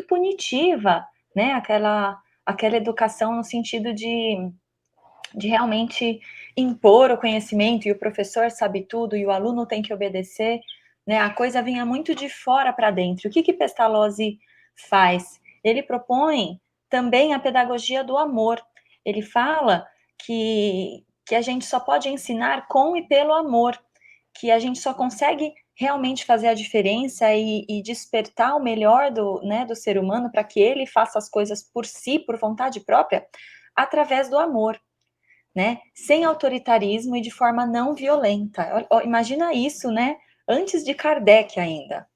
C: punitiva, né? Aquela educação no sentido de realmente impor o conhecimento, e o professor sabe tudo, e o aluno tem que obedecer, né? A coisa vinha muito de fora para dentro. O que Pestalozzi faz? Ele propõe também a pedagogia do amor. Ele fala que a gente só pode ensinar com e pelo amor, que a gente só consegue realmente fazer a diferença e despertar o melhor do ser humano para que ele faça as coisas por si, por vontade própria, através do amor, né? Sem autoritarismo e de forma não violenta. Imagina isso, né? Antes de Kardec ainda,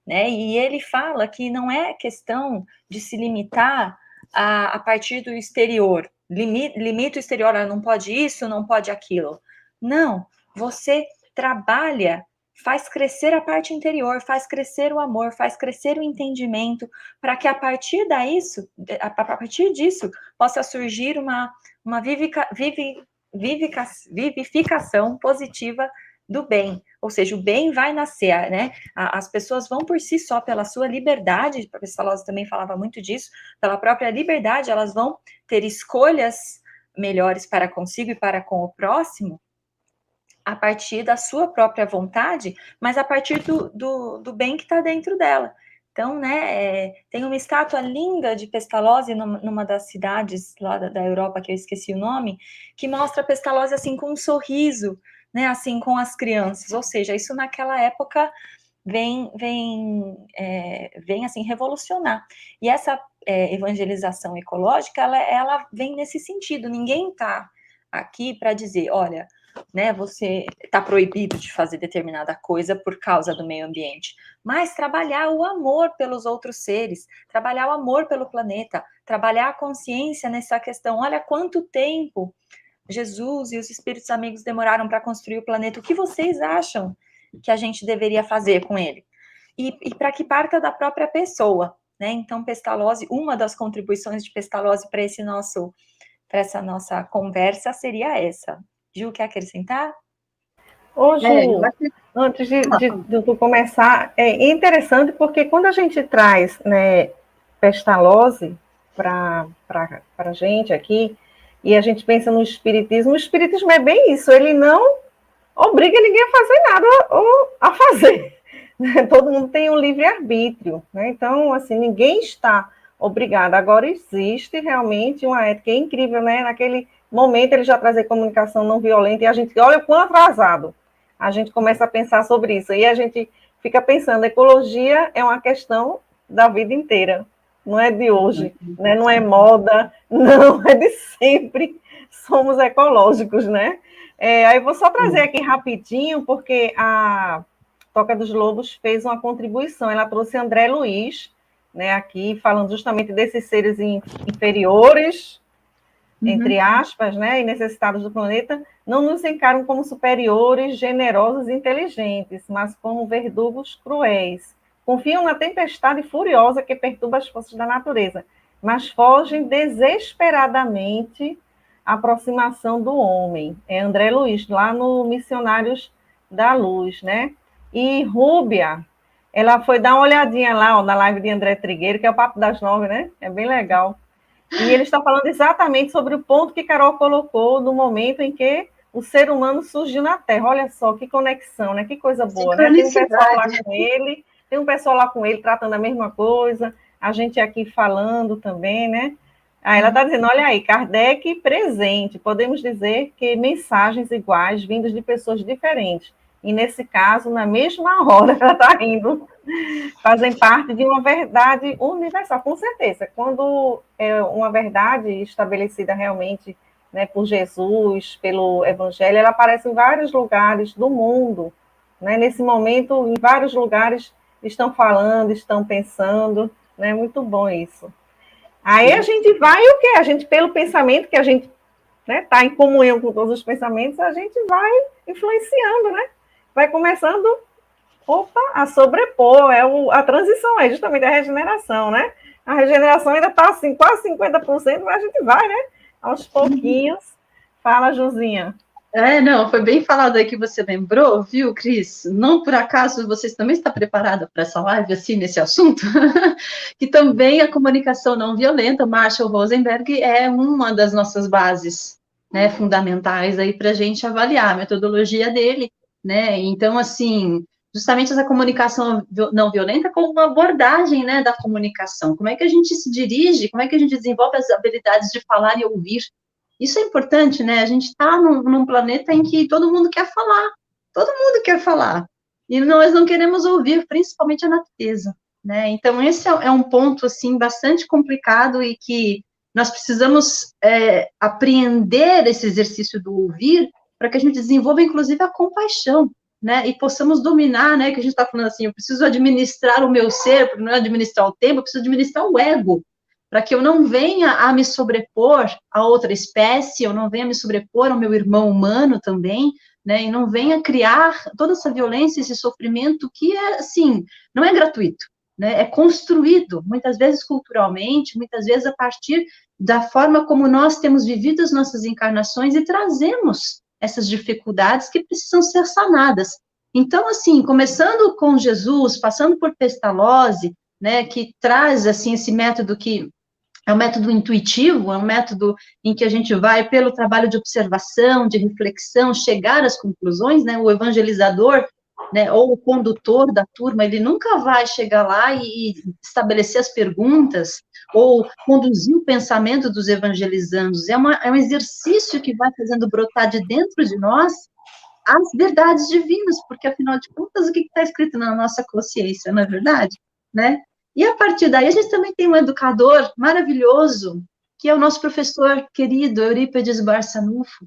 C: né? E ele fala que não é questão de se limitar a partir do exterior. Limita o exterior, não pode isso, não pode aquilo. Não, você trabalha, faz crescer a parte interior, faz crescer o amor, faz crescer o entendimento, para que a partir disso possa surgir uma vivificação positiva do bem, ou seja, o bem vai nascer, né? As pessoas vão por si só, pela sua liberdade, a Pestalozzi também falava muito disso, pela própria liberdade, elas vão ter escolhas melhores para consigo e para com o próximo, a partir da sua própria vontade, mas a partir do bem que está dentro dela. Então, né, tem uma estátua linda de Pestalozzi numa das cidades lá da Europa, que eu esqueci o nome, que mostra Pestalozzi assim com um sorriso, né, assim com as crianças. Ou seja, isso naquela época vem assim revolucionar. E essa evangelização ecológica, ela vem nesse sentido. Ninguém está aqui para dizer, olha, né, você está proibido de fazer determinada coisa por causa do meio ambiente, mas trabalhar o amor pelos outros seres, trabalhar o amor pelo planeta, trabalhar a consciência nessa questão. Olha quanto tempo Jesus e os espíritos amigos demoraram para construir o planeta. O que vocês acham que a gente deveria fazer com ele? E para que parta da própria pessoa, né? Então, Pestalozzi, uma das contribuições de Pestalozzi para essa nossa conversa seria essa. Gil, quer acrescentar?
A: Ô, Ju, antes de tu começar, é interessante porque quando a gente traz, né, Pestalozzi para a gente aqui, e a gente pensa no espiritismo, o espiritismo é bem isso, ele não obriga ninguém a fazer nada ou a fazer. Todo mundo tem um livre-arbítrio, né? Então, assim, ninguém está obrigado. Agora, existe realmente uma ética incrível, né? Naquele momento, ele já trazia comunicação não violenta, e a gente olha o quão atrasado. A gente começa a pensar sobre isso, e a gente fica pensando, ecologia é uma questão da vida inteira, não é de hoje, né? Não é moda, não, é de sempre, somos ecológicos, né? Aí eu vou só trazer aqui rapidinho, porque a Toca dos Lobos fez uma contribuição, ela trouxe André Luiz, né, aqui, falando justamente desses seres inferiores, entre aspas, né, e necessitados do planeta, não nos encaram como superiores, generosos e inteligentes, mas como verdugos cruéis. Confiam na tempestade furiosa que perturba as forças da natureza, mas fogem desesperadamente à aproximação do homem. É André Luiz, lá no Missionários da Luz, né? E Rúbia, ela foi dar uma olhadinha lá, ó, na live de André Trigueiro, que é o Papo das 9, né? É bem legal. E ele está falando exatamente sobre o ponto que Carol colocou no momento em que o ser humano surgiu na Terra. Olha só, que conexão, né? Que coisa boa, né? Tem um pessoal lá com ele, tratando a mesma coisa, a gente aqui falando também, né? Aí ela está dizendo, olha aí, Kardec presente, podemos dizer que mensagens iguais vindas de pessoas diferentes. E nesse caso, na mesma hora, ela está rindo, fazem parte de uma verdade universal, com certeza. Quando é uma verdade estabelecida realmente, né, por Jesus, pelo Evangelho, ela aparece em vários lugares do mundo, né? Nesse momento, em vários lugares estão falando, estão pensando, né? Muito bom isso. Aí a gente vai o quê? A gente, pelo pensamento que a gente, né, tá em comunhão com todos os pensamentos, a gente vai influenciando, né? Vai começando, a sobrepor, a transição, é justamente a regeneração, né? A regeneração ainda está assim, quase 50%, mas a gente vai, né? Aos pouquinhos. Fala, Josinha.
B: Não, foi bem falado aí que você lembrou, viu, Cris? Não por acaso você também está preparada para essa live, assim, nesse assunto? Que também a comunicação não violenta, Marshall Rosenberg, é uma das nossas bases, né, fundamentais aí para a gente avaliar a metodologia dele, né? Então, assim, justamente essa comunicação não violenta como uma abordagem, né, da comunicação. Como é que a gente se dirige, como é que a gente desenvolve as habilidades de falar e ouvir? Isso é importante, né? A gente está num planeta em que todo mundo quer falar, e nós não queremos ouvir, principalmente a natureza, né? Então, esse é um ponto, assim, bastante complicado e que nós precisamos apreender esse exercício do ouvir para que a gente desenvolva, inclusive, a compaixão, né? E possamos dominar, né? Que a gente está falando assim, eu preciso administrar o meu ser, para não administrar o tempo, eu preciso administrar o ego, para que eu não venha a me sobrepor a outra espécie, eu não venha me sobrepor ao meu irmão humano também, né, e não venha criar toda essa violência, esse sofrimento que é, assim, não é gratuito, né, é construído, muitas vezes culturalmente, muitas vezes a partir da forma como nós temos vivido as nossas encarnações e trazemos essas dificuldades que precisam ser sanadas. Então, assim, começando com Jesus, passando por Pestalozzi, né, que traz, assim, esse método que é um método intuitivo, é um método em que a gente vai, pelo trabalho de observação, de reflexão, chegar às conclusões, né? O evangelizador, né, ou o condutor da turma, ele nunca vai chegar lá e estabelecer as perguntas, ou conduzir o pensamento dos evangelizandos. É um exercício que vai fazendo brotar de dentro de nós as verdades divinas, porque, afinal de contas, o que está escrito na nossa consciência, não é verdade? Né? E, a partir daí, a gente também tem um educador maravilhoso, que é o nosso professor querido, Eurípides Barçanufo,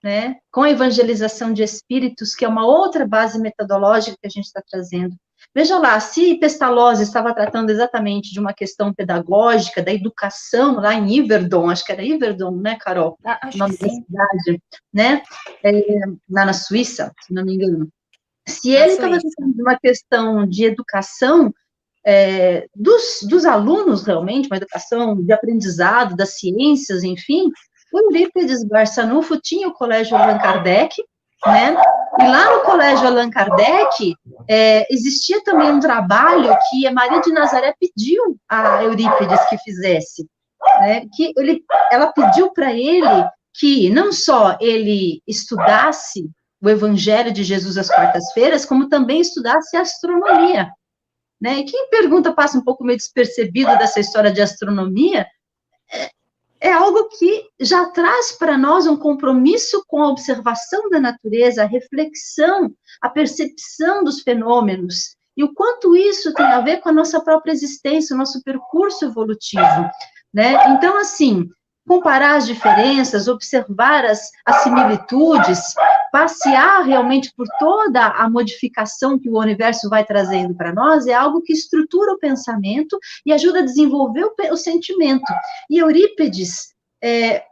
B: né? Com a evangelização de espíritos, que é uma outra base metodológica que a gente está trazendo. Veja lá, se Pestalozzi estava tratando exatamente de uma questão pedagógica, da educação, lá em Yverdon, acho que era Yverdon, né, Carol?
C: Acho que sim.
B: Cidade, né? Lá na Suíça, se não me engano. Se ele estava tratando de uma questão de educação, dos alunos, realmente, uma educação de aprendizado, das ciências, enfim, o Eurípides Barçanufo tinha o Colégio Allan Kardec, né? E lá no Colégio Allan Kardec, existia também um trabalho que a Maria de Nazaré pediu a Eurípides que fizesse, né? Ela pediu para ele que não só ele estudasse o Evangelho de Jesus às quartas-feiras, como também estudasse astronomia, né? E quem pergunta, passa um pouco meio despercebido dessa história de astronomia, é algo que já traz para nós um compromisso com a observação da natureza, a reflexão, a percepção dos fenômenos, e o quanto isso tem a ver com a nossa própria existência, o nosso percurso evolutivo, né? Então, assim, comparar as diferenças, observar as similitudes, passear realmente por toda a modificação que o universo vai trazendo para nós, é algo que estrutura o pensamento e ajuda a desenvolver o sentimento. E Eurípides,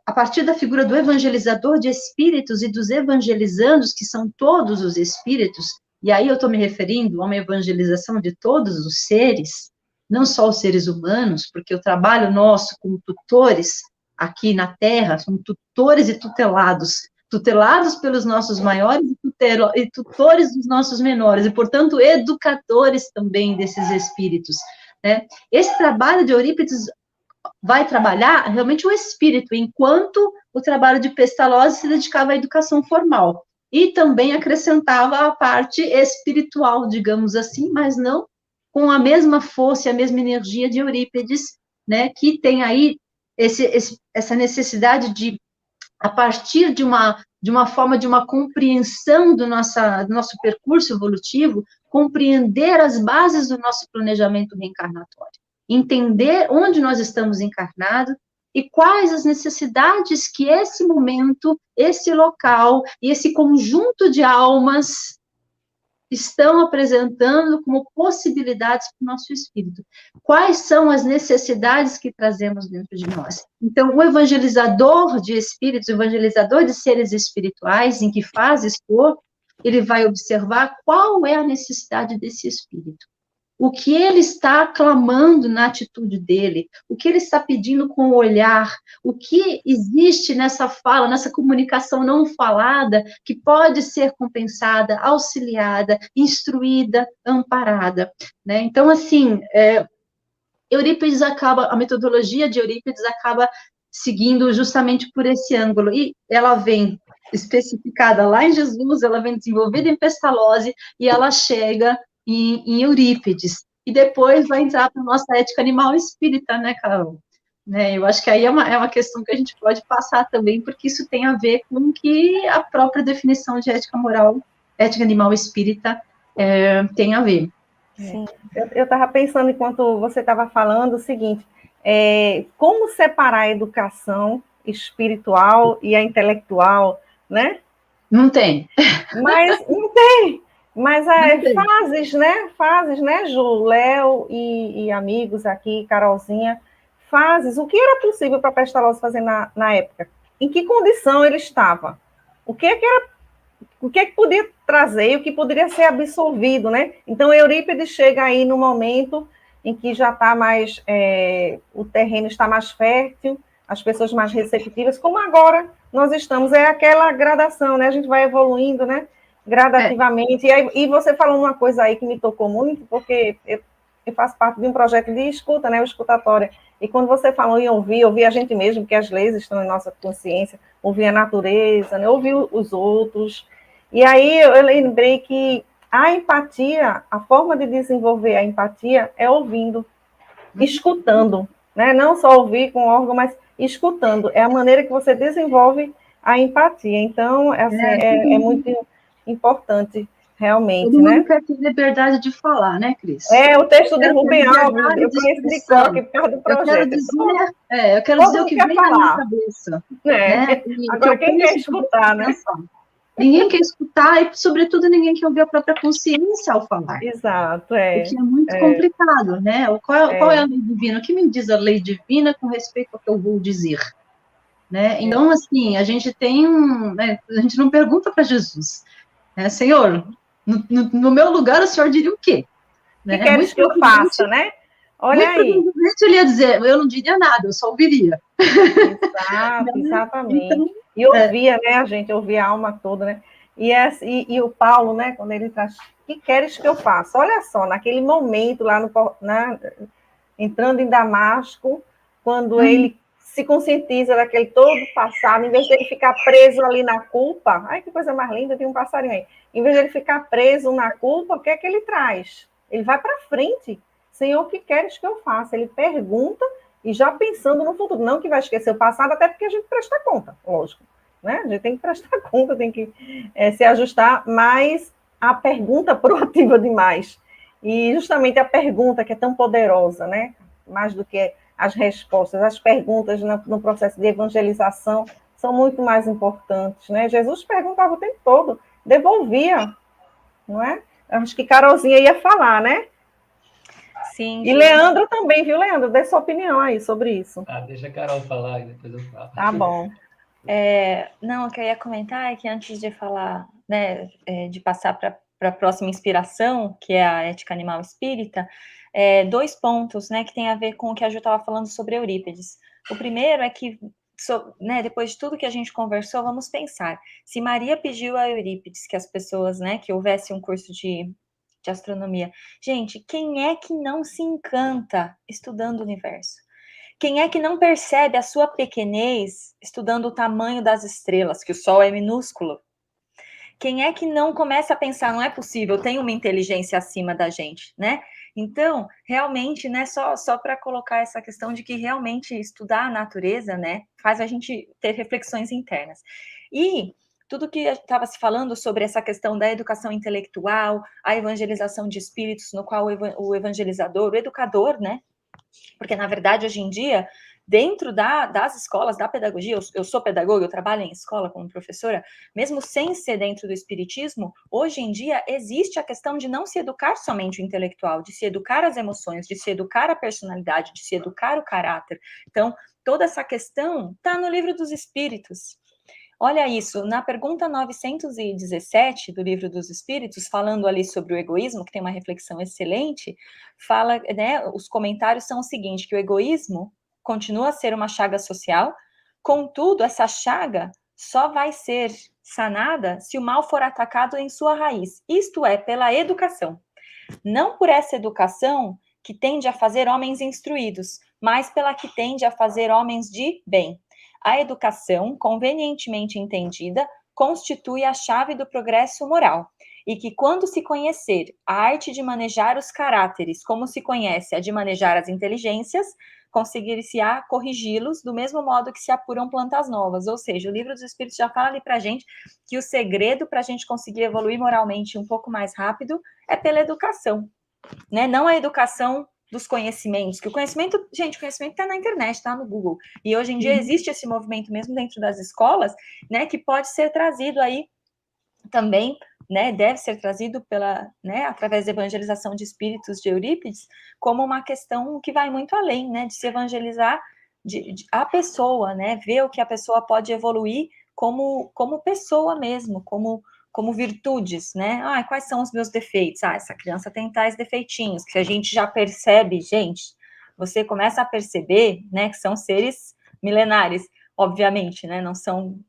B: a partir da figura do evangelizador de espíritos e dos evangelizandos, que são todos os espíritos, e aí eu estou me referindo a uma evangelização de todos os seres, não só os seres humanos, porque o trabalho nosso como tutores aqui na Terra, são tutores e tutelados pelos nossos maiores e tutores dos nossos menores, e, portanto, educadores também desses espíritos, né? Esse trabalho de Eurípides vai trabalhar realmente o espírito, enquanto o trabalho de Pestalozzi se dedicava à educação formal, e também acrescentava a parte espiritual, digamos assim, mas não com a mesma força e a mesma energia de Eurípides, né, que tem aí essa necessidade de, a partir de uma forma, de uma compreensão do nosso percurso evolutivo, compreender as bases do nosso planejamento reencarnatório, entender onde nós estamos encarnados e quais as necessidades que esse momento, esse local e esse conjunto de almas estão apresentando como possibilidades para o nosso espírito. Quais são as necessidades que trazemos dentro de nós? Então, o evangelizador de espíritos, o evangelizador de seres espirituais, em que fases for, ele vai observar qual é a necessidade desse espírito. O que ele está clamando na atitude dele, o que ele está pedindo com o olhar, o que existe nessa fala, nessa comunicação não falada, que pode ser compensada, auxiliada, instruída, amparada, né? Então, assim, a metodologia de Eurípides acaba seguindo justamente por esse ângulo, e ela vem especificada lá em Jesus, ela vem desenvolvida em Pestalozzi, e ela chega em Eurípides, e depois vai entrar para a nossa ética animal espírita, né, Carol? Né, eu acho que aí é uma questão que a gente pode passar também, porque isso tem a ver com que a própria definição de ética moral, ética animal espírita, tem a ver.
A: Sim. Eu estava pensando, enquanto você estava falando, o seguinte, como separar a educação espiritual e a intelectual, né?
B: Não tem.
A: Mas não tem. Mas fases, né, Ju, Léo e amigos aqui, Carolzinha, fases. O que era possível para Pestalozzi fazer na época? Em que condição ele estava? O que podia trazer, o que poderia ser absorvido, né? Então, Eurípides chega aí no momento em que já está mais, o terreno está mais fértil, as pessoas mais receptivas, como agora nós estamos, é aquela gradação, né? A gente vai evoluindo, né? Gradativamente. E você falou uma coisa aí que me tocou muito, porque eu faço parte de um projeto de escuta, né? O Escutatória. E quando você falou em ouvir a gente mesmo, porque as leis estão em nossa consciência, ouvir a natureza, né? Ouvir os outros. E aí eu lembrei que a empatia, a forma de desenvolver a empatia é ouvindo, escutando, né? Não só ouvir com órgão, mas escutando. É a maneira que você desenvolve a empatia. Então, assim, é muito importante, realmente,
B: Todo mundo
A: né?
B: quer ter liberdade de falar, né, Cris?
A: É, o texto de
B: Quero ter
A: Rubem Alves,
B: liberdade
A: eu
B: de
A: conheço de
B: expressão.
A: cor aqui por causa do
B: Eu quero
A: projeto.
B: dizer
A: Todo
B: o
A: mundo
B: que
A: quer
B: vem na minha
A: falar,
B: cabeça,
A: né?
B: né? E o que
A: Agora,
B: eu
A: quem quer
B: penso sobre o que
A: escutar,
B: eu
A: né?
B: pensar. Ninguém quer escutar e, sobretudo, ninguém quer ouvir a própria consciência ao falar.
A: Exato,
B: O que é muito complicado, né? Qual é a lei divina? O que me diz a lei divina com respeito ao que eu vou dizer? Né? Então, assim, a gente tem né, a gente não pergunta para Jesus, né? Senhor, no meu lugar o senhor diria o quê?
A: O que
B: Né?
A: queres que eu faça, né? Olha
B: Muito
A: aí.
B: provavelmente ele ia dizer, eu não diria nada, eu só ouviria.
A: Exato, exatamente.
B: Então,
A: E ouvia, né, a gente ouvia a alma toda, né? E o Paulo, né, quando ele traz, o que queres que eu faça? Olha só, naquele momento lá entrando em Damasco, quando ele se conscientiza daquele todo passado, em vez de ele ficar preso ali na culpa, ai que coisa mais linda, tem um passarinho aí. Em vez de ele ficar preso na culpa, o que é que ele traz? Ele vai para frente. Senhor, o que queres que eu faça? Ele pergunta e já pensando no futuro, não que vai esquecer o passado, até porque a gente presta conta, lógico, né? A gente tem que prestar conta, tem que se ajustar, mas a pergunta proativa demais. E justamente a pergunta que é tão poderosa, né? Mais do que as respostas, as perguntas no processo de evangelização são muito mais importantes, né? Jesus perguntava o tempo todo, devolvia, não é? Acho que Carolzinha ia falar, né?
C: Sim.
A: E Leandro também, viu, Leandro? Dê sua opinião aí sobre isso.
D: Deixa a Carol falar e depois eu falo.
A: Tá bom.
C: Não, o que eu ia comentar é que antes de falar, né, de passar para a próxima inspiração, que é a ética animal espírita, 2 pontos, né, que tem a ver com o que a Ju estava falando sobre Eurípides. O primeiro é que, né, depois de tudo que a gente conversou, vamos pensar. Se Maria pediu a Eurípides que as pessoas, né, que houvesse um curso de astronomia. Gente, quem é que não se encanta estudando o universo? Quem é que não percebe a sua pequenez estudando o tamanho das estrelas, que o Sol é minúsculo? Quem é que não começa a pensar, não é possível, tem uma inteligência acima da gente, né? Então, realmente, né, só para colocar essa questão de que realmente estudar a natureza, né, faz a gente ter reflexões internas. E tudo que estava se falando sobre essa questão da educação intelectual, a evangelização de espíritos, no qual o evangelizador, o educador, né, porque, na verdade, hoje em dia, dentro das escolas, da pedagogia, eu sou pedagoga, eu trabalho em escola como professora, mesmo sem ser dentro do espiritismo, hoje em dia existe a questão de não se educar somente o intelectual, de se educar as emoções, de se educar a personalidade, de se educar o caráter. Então, toda essa questão está no Livro dos Espíritos. Olha isso, na pergunta 917 do Livro dos Espíritos, falando ali sobre o egoísmo, que tem uma reflexão excelente, fala, né, os comentários são o seguinte, que o egoísmo continua a ser uma chaga social, contudo, essa chaga só vai ser sanada se o mal for atacado em sua raiz, isto é, pela educação. Não por essa educação que tende a fazer homens instruídos, mas pela que tende a fazer homens de bem. A educação, convenientemente entendida, constitui a chave do progresso moral, e que, quando se conhecer a arte de manejar os caráteres, como se conhece a de manejar as inteligências, conseguir-se-á corrigi-los do mesmo modo que se apuram plantas novas. Ou seja, o Livro dos Espíritos já fala ali para a gente que o segredo para a gente conseguir evoluir moralmente um pouco mais rápido é pela educação, né? Não a educação dos conhecimentos, que o conhecimento, gente, o conhecimento está na internet, está no Google, e hoje em dia existe esse movimento mesmo dentro das escolas, né, que pode ser trazido aí também, né, deve ser trazido pela, né, através da evangelização de espíritos de Eurípides, como uma questão que vai muito além, né, de se evangelizar a pessoa, né, ver o que a pessoa pode evoluir como pessoa mesmo, como virtudes, né? Quais são os meus defeitos? Essa criança tem tais defeitinhos, que a gente já percebe, gente, você começa a perceber, né, que são seres milenares, obviamente, né,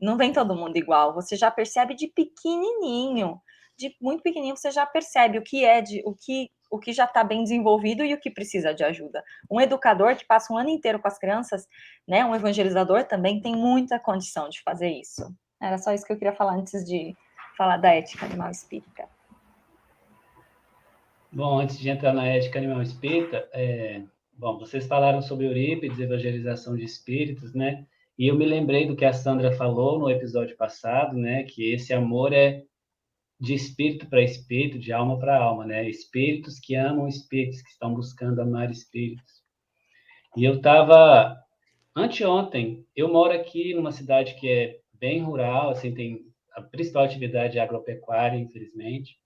C: não vem todo mundo igual, você já percebe de pequenininho, de muito pequenininho, você já percebe o que já está bem desenvolvido e o que precisa de ajuda. Um educador que passa um ano inteiro com as crianças, né, um evangelizador também tem muita condição de fazer isso. Era só isso que eu queria falar antes de falar da ética animal espírita.
D: Bom, antes de entrar na ética animal espírita, bom, vocês falaram sobre Eurípides, evangelização de espíritos, né? E eu me lembrei do que a Sandra falou no episódio passado, né? Que esse amor é de espírito para espírito, de alma para alma, né? Espíritos que amam espíritos, que estão buscando amar espíritos. E eu estava, anteontem, eu moro aqui numa cidade que é bem rural, assim, tem a principal atividade é agropecuária, infelizmente.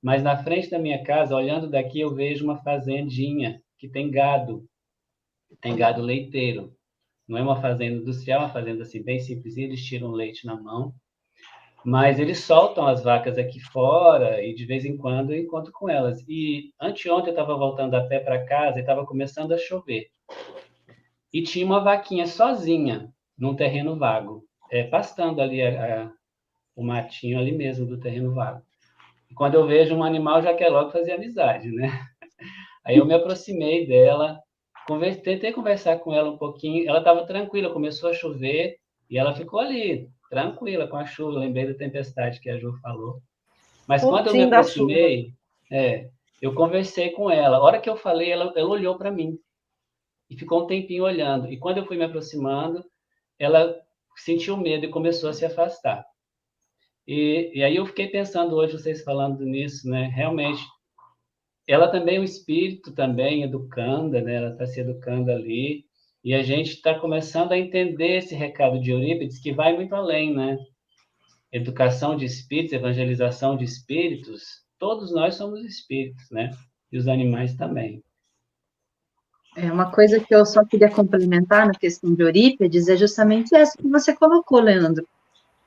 D: Mas na frente da minha casa, olhando daqui, eu vejo uma fazendinha que tem gado leiteiro. Não é uma fazenda industrial, é uma fazenda assim bem simplesinha, eles tiram leite na mão, mas eles soltam as vacas aqui fora e de vez em quando eu encontro com elas. E anteontem eu estava voltando a pé para casa e estava começando a chover. E tinha uma vaquinha sozinha num terreno vago, pastando ali o matinho ali mesmo do terreno vago. E quando eu vejo um animal, já quer logo fazer amizade, né? Aí eu me aproximei dela, tentei conversar com ela um pouquinho. Ela estava tranquila, começou a chover e ela ficou ali, tranquila com a chuva. Eu lembrei da tempestade que a Ju falou. Mas quando eu me
A: Curtindo a chuva.
D: aproximei, eu conversei com ela. A hora que eu falei, ela olhou para mim e ficou um tempinho olhando. E quando eu fui me aproximando, ela sentiu medo e começou a se afastar. E aí eu fiquei pensando hoje, vocês falando nisso, né? Realmente, ela também é um espírito também educanda, né? Ela está se educando ali e a gente está começando a entender esse recado de Eurípides que vai muito além, né? Educação de espíritos, evangelização de espíritos, todos nós somos espíritos, né? E os animais também.
B: Uma coisa que eu só queria complementar na questão de Eurípides é justamente essa que você colocou, Leandro,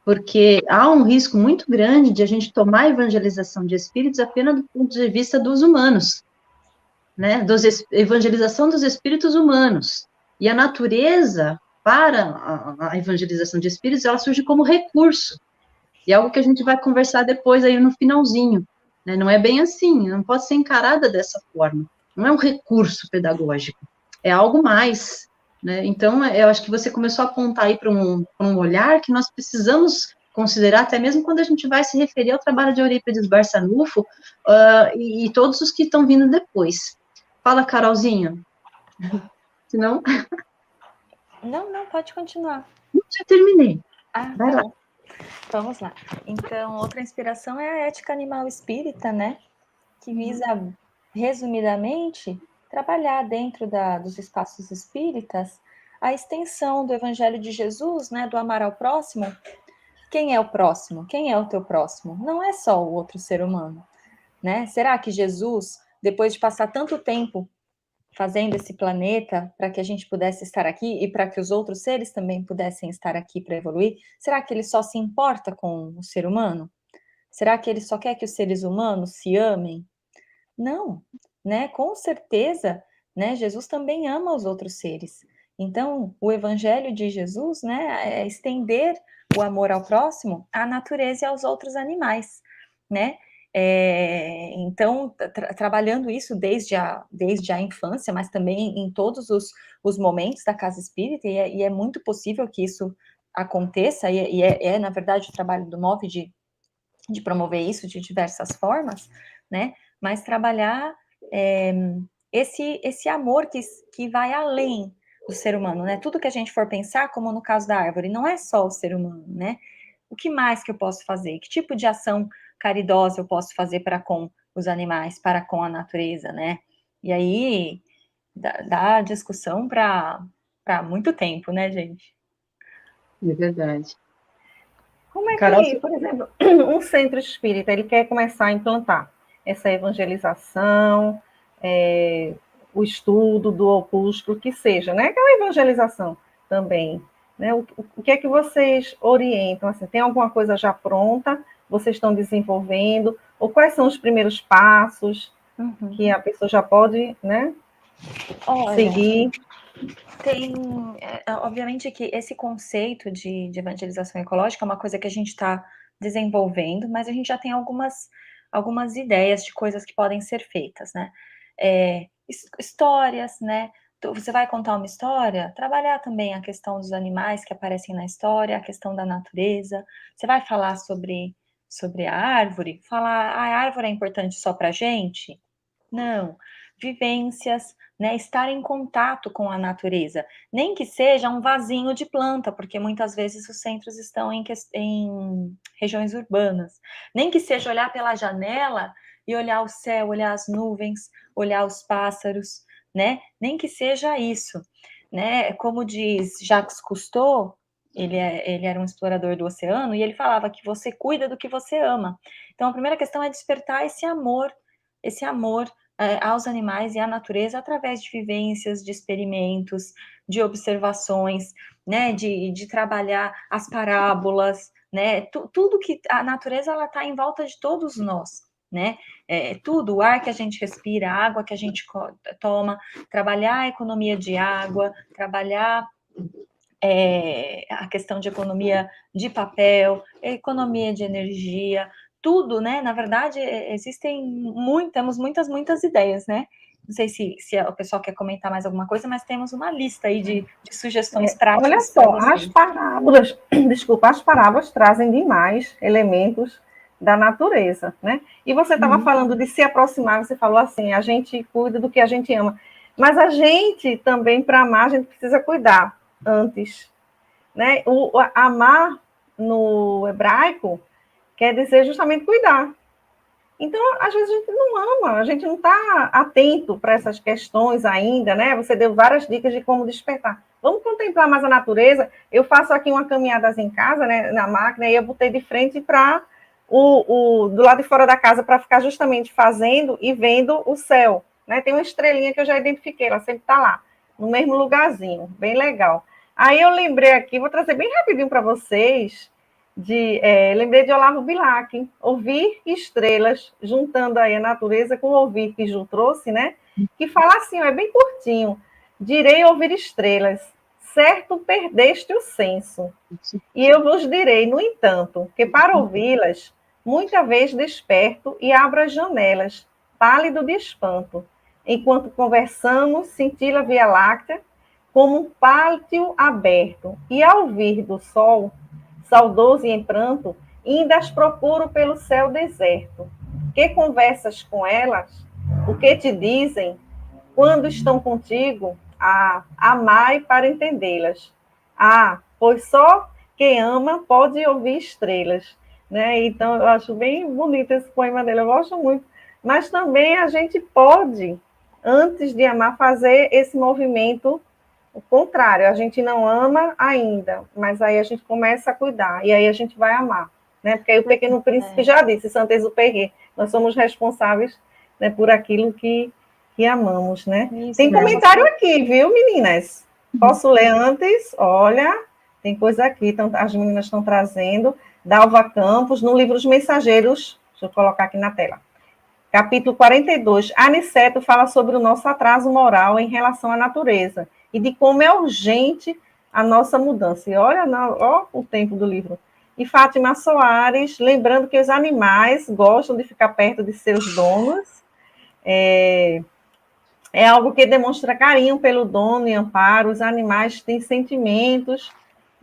B: porque há um risco muito grande de a gente tomar a evangelização de espíritos apenas do ponto de vista dos humanos, né, evangelização dos espíritos humanos, e a natureza para a evangelização de espíritos, ela surge como recurso, e é algo que a gente vai conversar depois aí no finalzinho, né, não é bem assim, não pode ser encarada dessa forma, não é um recurso pedagógico, é algo mais, né, então eu acho que você começou a apontar aí para um olhar que nós precisamos considerar, até mesmo quando a gente vai se referir ao trabalho de Eurípides Barçanufo, e todos os que estão vindo depois. Fala, Carolzinha. Senão,
C: Não, pode continuar.
B: já terminei.
C: Ah,
B: Vai
C: tá
B: lá.
C: bom. Vamos lá. Então, outra inspiração é a ética animal espírita, né? Que visa, resumidamente, trabalhar dentro dos espaços espíritas a extensão do Evangelho de Jesus, né? Do amar ao próximo. Quem é o próximo? Quem é o teu próximo? Não é só o outro ser humano, né? Será que Jesus, depois de passar tanto tempo fazendo esse planeta para que a gente pudesse estar aqui e para que os outros seres também pudessem estar aqui para evoluir, será que ele só se importa com o ser humano? Será que ele só quer que os seres humanos se amem? Não, né? Com certeza, né? Jesus também ama os outros seres. Então, o evangelho de Jesus, né, é estender o amor ao próximo, à natureza e aos outros animais, né? Então, trabalhando isso desde a infância, mas também em todos os momentos da casa espírita, e é muito possível que isso aconteça, na verdade, o trabalho do MOV de promover isso de diversas formas, né? Mas trabalhar esse amor que vai além do ser humano, né? Tudo que a gente for pensar, como no caso da árvore, não é só o ser humano, né? O que mais que eu posso fazer? Que tipo de ação caridosa eu posso fazer para com os animais, para com a natureza, né? E aí dá discussão para muito tempo, né, gente?
B: É verdade.
A: Como é
B: Carol,
A: que, por exemplo, um centro espírita, ele quer começar a implantar essa evangelização, o estudo do opúsculo, que seja, né? Que é uma evangelização também. Né? O que é que vocês orientam? Assim, tem alguma coisa já pronta? Vocês estão desenvolvendo? Ou quais são os primeiros passos que a pessoa já pode, né, seguir?
C: Tem, obviamente, que esse conceito de evangelização ecológica é uma coisa que a gente está desenvolvendo, mas a gente já tem algumas ideias de coisas que podem ser feitas, né? Histórias, né? Você vai contar uma história, trabalhar também a questão dos animais que aparecem na história, a questão da natureza. Você vai falar sobre a árvore, falar a árvore é importante só para a gente? Não. Vivências, né? Estar em contato com a natureza. Nem que seja um vasinho de planta, porque muitas vezes os centros estão em regiões urbanas. Nem que seja olhar pela janela e olhar o céu, olhar as nuvens, olhar os pássaros, né? Nem que seja isso, né? Como diz Jacques Cousteau, ele era um explorador do oceano, e ele falava que você cuida do que você ama. Então, a primeira questão é despertar esse amor aos animais e à natureza através de vivências, de experimentos, de observações, né, de trabalhar as parábolas, né, tudo que a natureza ela está em volta de todos nós, né, tudo, o ar que a gente respira, a água que a gente toma, trabalhar a economia de água, trabalhar a questão de economia de papel, economia de energia, tudo, né? Na verdade, temos muitas ideias, né? Não sei se o pessoal quer comentar mais alguma coisa, mas temos uma lista aí de sugestões práticas.
A: Olha só, as parábolas, as parábolas trazem demais elementos da natureza, né? E você estava falando de se aproximar, você falou assim, a gente cuida do que a gente ama, mas a gente também, para amar, a gente precisa cuidar antes, né? O amar no hebraico quer dizer justamente cuidar. Então, às vezes a gente não ama, a gente não está atento para essas questões ainda, né? Você deu várias dicas de como despertar. Vamos contemplar mais a natureza. Eu faço aqui uma caminhada em casa, né, na máquina, e eu botei de frente para do lado de fora da casa para ficar justamente fazendo e vendo o céu, né? Tem uma estrelinha que eu já identifiquei, ela sempre está lá, no mesmo lugarzinho, bem legal. Aí eu lembrei aqui, vou trazer bem rapidinho para vocês, lembrei de Olavo Bilac, Ouvir Estrelas, juntando aí a natureza com o ouvir que Ju trouxe, né? Que fala assim, é bem curtinho, direi ouvir estrelas, certo perdeste o senso, e eu vos direi, no entanto, que para ouvi-las, muita vez desperto e abro as janelas, pálido de espanto, enquanto conversamos, cintila Via Láctea, como um pátio aberto, e ao vir do sol, saudoso e em pranto, ainda as procuro pelo céu deserto. Que conversas com elas? O que te dizem? Quando estão contigo? Amai para entendê-las. Pois só quem ama pode ouvir estrelas. Né? Então, eu acho bem bonito esse poema dele, eu gosto muito. Mas também a gente pode, antes de amar, fazer esse movimento o contrário, a gente não ama ainda, mas aí a gente começa a cuidar, e aí a gente vai amar, né? Porque aí o Pequeno Príncipe já disse, Saint-Exupéry, nós somos responsáveis, né, por aquilo que amamos, né? Isso, tem comentário aqui, viu, meninas? Posso ler antes? Olha, tem coisa aqui, então, as meninas estão trazendo, Dalva Campos, no livro Os Mensageiros, deixa eu colocar aqui na tela. Capítulo 42, Aniceto fala sobre o nosso atraso moral em relação à natureza e de como é urgente a nossa mudança. E olha o tempo do livro. E Fátima Soares, lembrando que os animais gostam de ficar perto de seus donos. É algo que demonstra carinho pelo dono e amparo. Os animais têm sentimentos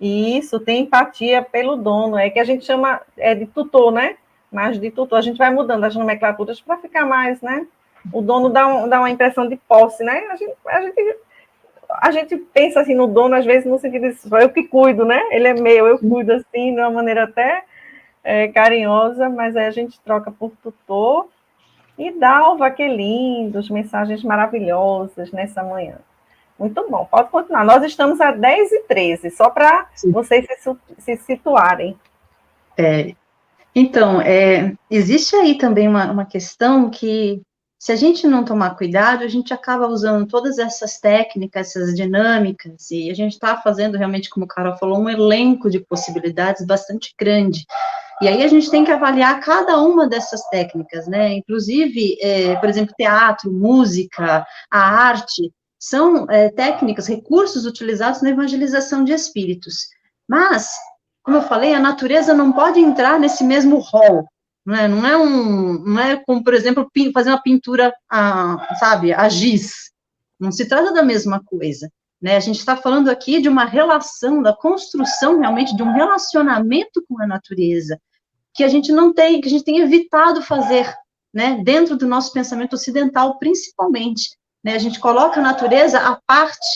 A: e isso, tem empatia pelo dono. É que a gente chama de tutor, né? Mas de tutor, a gente vai mudando as nomenclaturas para ficar mais, né? O dono dá uma impressão de posse, né? A gente pensa assim no dono, às vezes, no sentido de só eu que cuido, né? Ele é meu, eu cuido assim, de uma maneira até carinhosa, mas aí a gente troca por tutor. E Dalva, que lindos, mensagens maravilhosas nessa manhã. Muito bom, pode continuar. Nós estamos a 10h13, só para vocês se situarem.
B: Então, existe aí também uma questão que, se a gente não tomar cuidado, a gente acaba usando todas essas técnicas, essas dinâmicas, e a gente está fazendo realmente, como o Carol falou, um elenco de possibilidades bastante grande. E aí a gente tem que avaliar cada uma dessas técnicas, né? Inclusive, por exemplo, teatro, música, a arte, são técnicas, recursos utilizados na evangelização de espíritos. Mas, como eu falei, a natureza não pode entrar nesse mesmo rol, né? Não é como, por exemplo, fazer uma pintura, sabe, a giz. Não se trata da mesma coisa, né? A gente está falando aqui de uma relação, da construção realmente de um relacionamento com a natureza, que a gente não tem, que a gente tem evitado fazer, né, dentro do nosso pensamento ocidental, principalmente, né, a gente coloca a natureza à parte,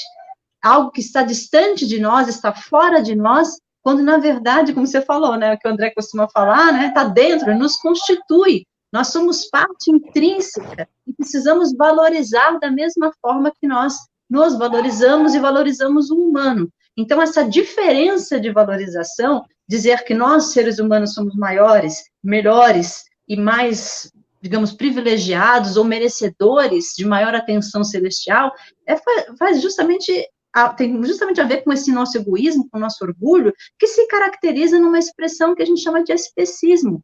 B: algo que está distante de nós, está fora de nós, quando, na verdade, como você falou, né, o que o André costuma falar, né, está dentro, nos constitui, nós somos parte intrínseca, e precisamos valorizar da mesma forma que nós nos valorizamos e valorizamos o humano. Então, essa diferença de valorização, dizer que nós, seres humanos, somos maiores, melhores e mais, digamos, privilegiados ou merecedores de maior atenção celestial, faz justamente, tem justamente a ver com esse nosso egoísmo, com o nosso orgulho, que se caracteriza numa expressão que a gente chama de especismo,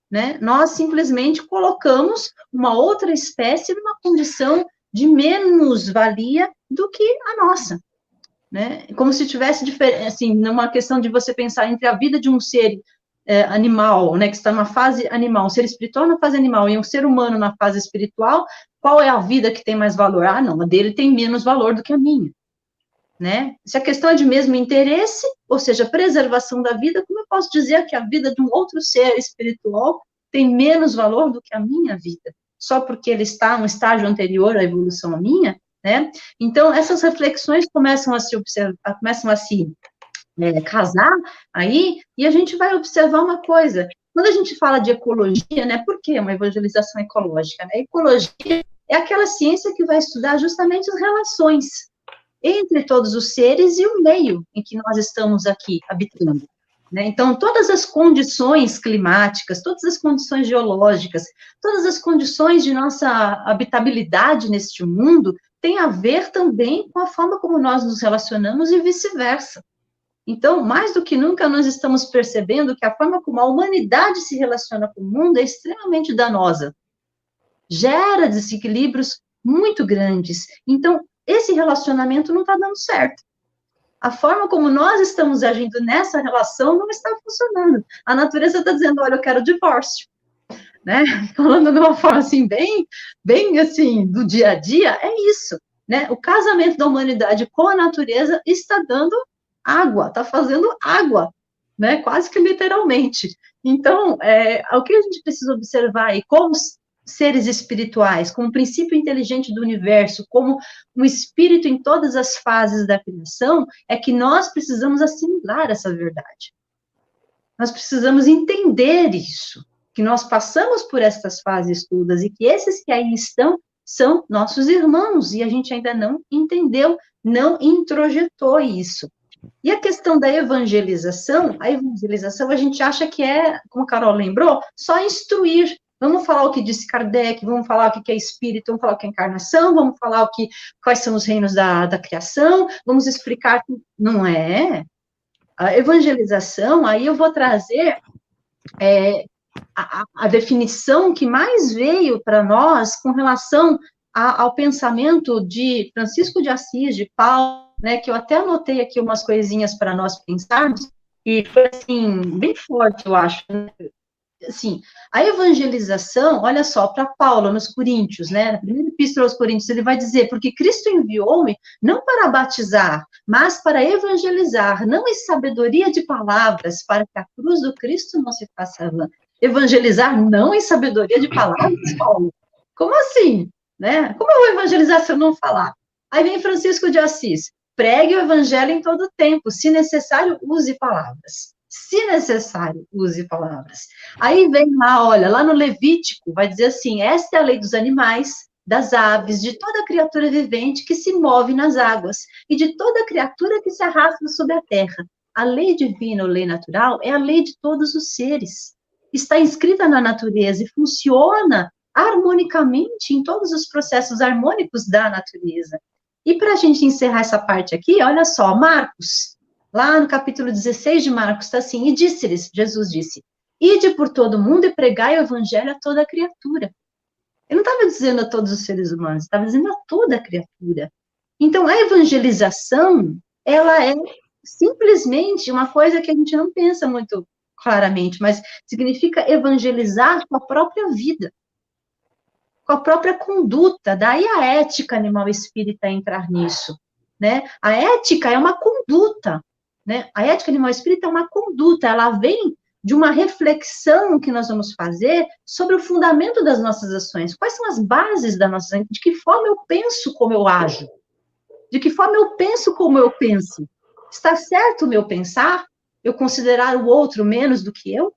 B: né? Nós simplesmente colocamos uma outra espécie numa condição de menos-valia do que a nossa, né? Como se tivesse, assim, numa questão de você pensar entre a vida de um ser animal, né, que está numa fase animal, um ser espiritual na fase animal e um ser humano na fase espiritual, qual é a vida que tem mais valor? Ah, não, a dele tem menos valor do que a minha, né? Se a questão é de mesmo interesse, ou seja, preservação da vida, como eu posso dizer que a vida de um outro ser espiritual tem menos valor do que a minha vida? Só porque ele está em um estágio anterior à evolução minha, né? Então, essas reflexões começam a se observar, começam a se casar aí, e a gente vai observar uma coisa. Quando a gente fala de ecologia, né? Por que uma evangelização ecológica? Né? Ecologia é aquela ciência que vai estudar justamente as relações entre todos os seres e o meio em que nós estamos aqui habitando. Né? Então, todas as condições climáticas, todas as condições geológicas, todas as condições de nossa habitabilidade neste mundo têm a ver também com a forma como nós nos relacionamos e vice-versa. Então, mais do que nunca, nós estamos percebendo que a forma como a humanidade se relaciona com o mundo é extremamente danosa. Gera desequilíbrios muito grandes. Então, esse relacionamento não está dando certo. A forma como nós estamos agindo nessa relação não está funcionando. A natureza está dizendo, olha, eu quero divórcio. Né? Falando de uma forma assim, bem assim, do dia a dia, é isso. Né? O casamento da humanidade com a natureza está dando água, está fazendo água, né? Quase que literalmente. Então, o que a gente precisa observar aí, como seres espirituais, como princípio inteligente do universo, como um espírito em todas as fases da criação, é que nós precisamos assimilar essa verdade. Nós precisamos entender isso, que nós passamos por estas fases todas e que esses que aí estão são nossos irmãos, e a gente ainda não entendeu, não introjetou isso. E a questão da evangelização, a gente acha que é, como a Carol lembrou, só instruir. Vamos falar o que disse Kardec, vamos falar o que é espírito, vamos falar o que é encarnação, vamos falar quais são os reinos da criação, vamos explicar. Não é. A evangelização, aí eu vou trazer a definição que mais veio para nós com relação ao pensamento de Francisco de Assis, de Paulo, né, que eu até anotei aqui umas coisinhas para nós pensarmos, e foi, assim, bem forte, eu acho, né? Assim, a evangelização, olha só, para Paulo, nos Coríntios, né, na primeira epístola aos Coríntios, ele vai dizer, porque Cristo enviou-me não para batizar, mas para evangelizar, não em sabedoria de palavras, para que a cruz do Cristo não se faça vã. Evangelizar não em sabedoria de palavras, Paulo? Como assim? Né? Como eu vou evangelizar se eu não falar? Aí vem Francisco de Assis, pregue o evangelho em todo tempo, se necessário, use palavras. Se necessário, use palavras. Aí vem lá, olha, lá no Levítico, vai dizer assim, esta é a lei dos animais, das aves, de toda criatura vivente que se move nas águas, e de toda criatura que se arrasta sobre a terra. A lei divina ou lei natural é a lei de todos os seres. Está inscrita na natureza e funciona harmonicamente em todos os processos harmônicos da natureza. E para a gente encerrar essa parte aqui, olha só, Marcos, lá no capítulo 16 de Marcos, está assim, e disse-lhes, Jesus disse, ide por todo mundo e pregai o evangelho a toda criatura. Ele não estava dizendo a todos os seres humanos, estava dizendo a toda criatura. Então, a evangelização, ela é simplesmente uma coisa que a gente não pensa muito claramente, mas significa evangelizar com a própria vida, com a própria conduta, daí a ética animal espírita entrar nisso, né? A ética é uma conduta, né? A ética animal espírita é uma conduta, ela vem de uma reflexão que nós vamos fazer sobre o fundamento das nossas ações. Quais são as bases da nossa ações? De que forma eu penso como eu ajo? De que forma eu penso como eu penso? Está certo o meu pensar? Eu considerar o outro menos do que eu?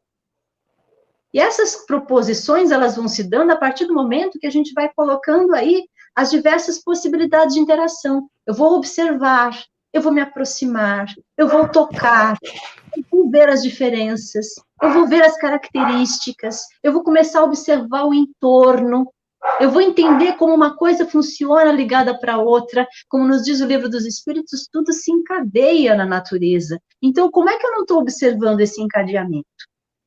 B: E essas proposições, elas vão se dando a partir do momento que a gente vai colocando aí as diversas possibilidades de interação. Eu vou observar, eu vou me aproximar, eu vou tocar, eu vou ver as diferenças, eu vou ver as características, eu vou começar a observar o entorno, eu vou entender como uma coisa funciona ligada para outra, como nos diz o Livro dos Espíritos, tudo se encadeia na natureza. Então, como é que eu não estou observando esse encadeamento?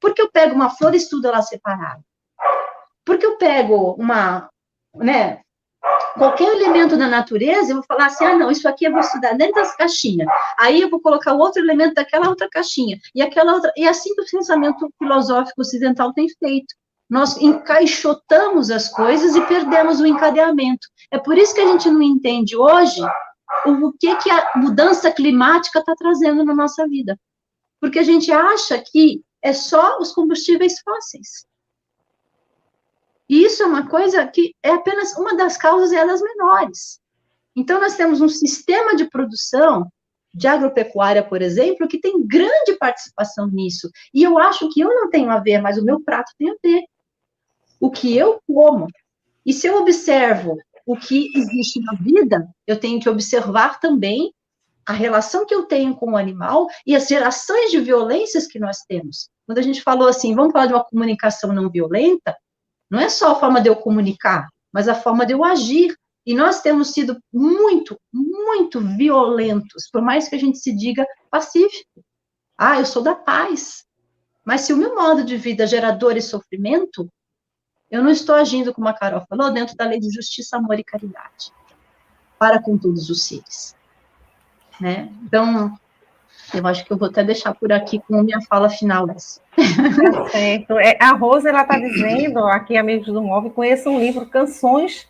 B: Porque eu pego uma flor e estudo ela separada. Porque eu pego qualquer elemento da natureza, eu vou falar assim, não, isso aqui eu vou estudar dentro das caixinhas. Aí eu vou colocar o outro elemento daquela outra caixinha, e aquela outra, e assim que o pensamento filosófico ocidental tem feito. Nós encaixotamos as coisas e perdemos o encadeamento. É por isso que a gente não entende hoje o que a mudança climática está trazendo na nossa vida. Porque a gente acha que é só os combustíveis fósseis. E isso é uma coisa que é apenas uma das causas, e é das menores. Então, nós temos um sistema de produção de agropecuária, por exemplo, que tem grande participação nisso. E eu acho que eu não tenho a ver, mas o meu prato tem a ver. O que eu como. E se eu observo o que existe na vida, eu tenho que observar também a relação que eu tenho com o animal e as gerações de violências que nós temos. Quando a gente falou assim, vamos falar de uma comunicação não violenta, não é só a forma de eu comunicar, mas a forma de eu agir. E nós temos sido muito, muito violentos, por mais que a gente se diga pacífico. Eu sou da paz. Mas se o meu modo de vida gera dor e sofrimento, eu não estou agindo, como a Carol falou, dentro da lei de justiça, amor e caridade, para com todos os seres. Né? Então, eu acho que eu vou até deixar por aqui com a minha fala final.
A: Tá certo. A Rosa, ela está dizendo, aqui, amigos do MOV, conheça um livro, Canções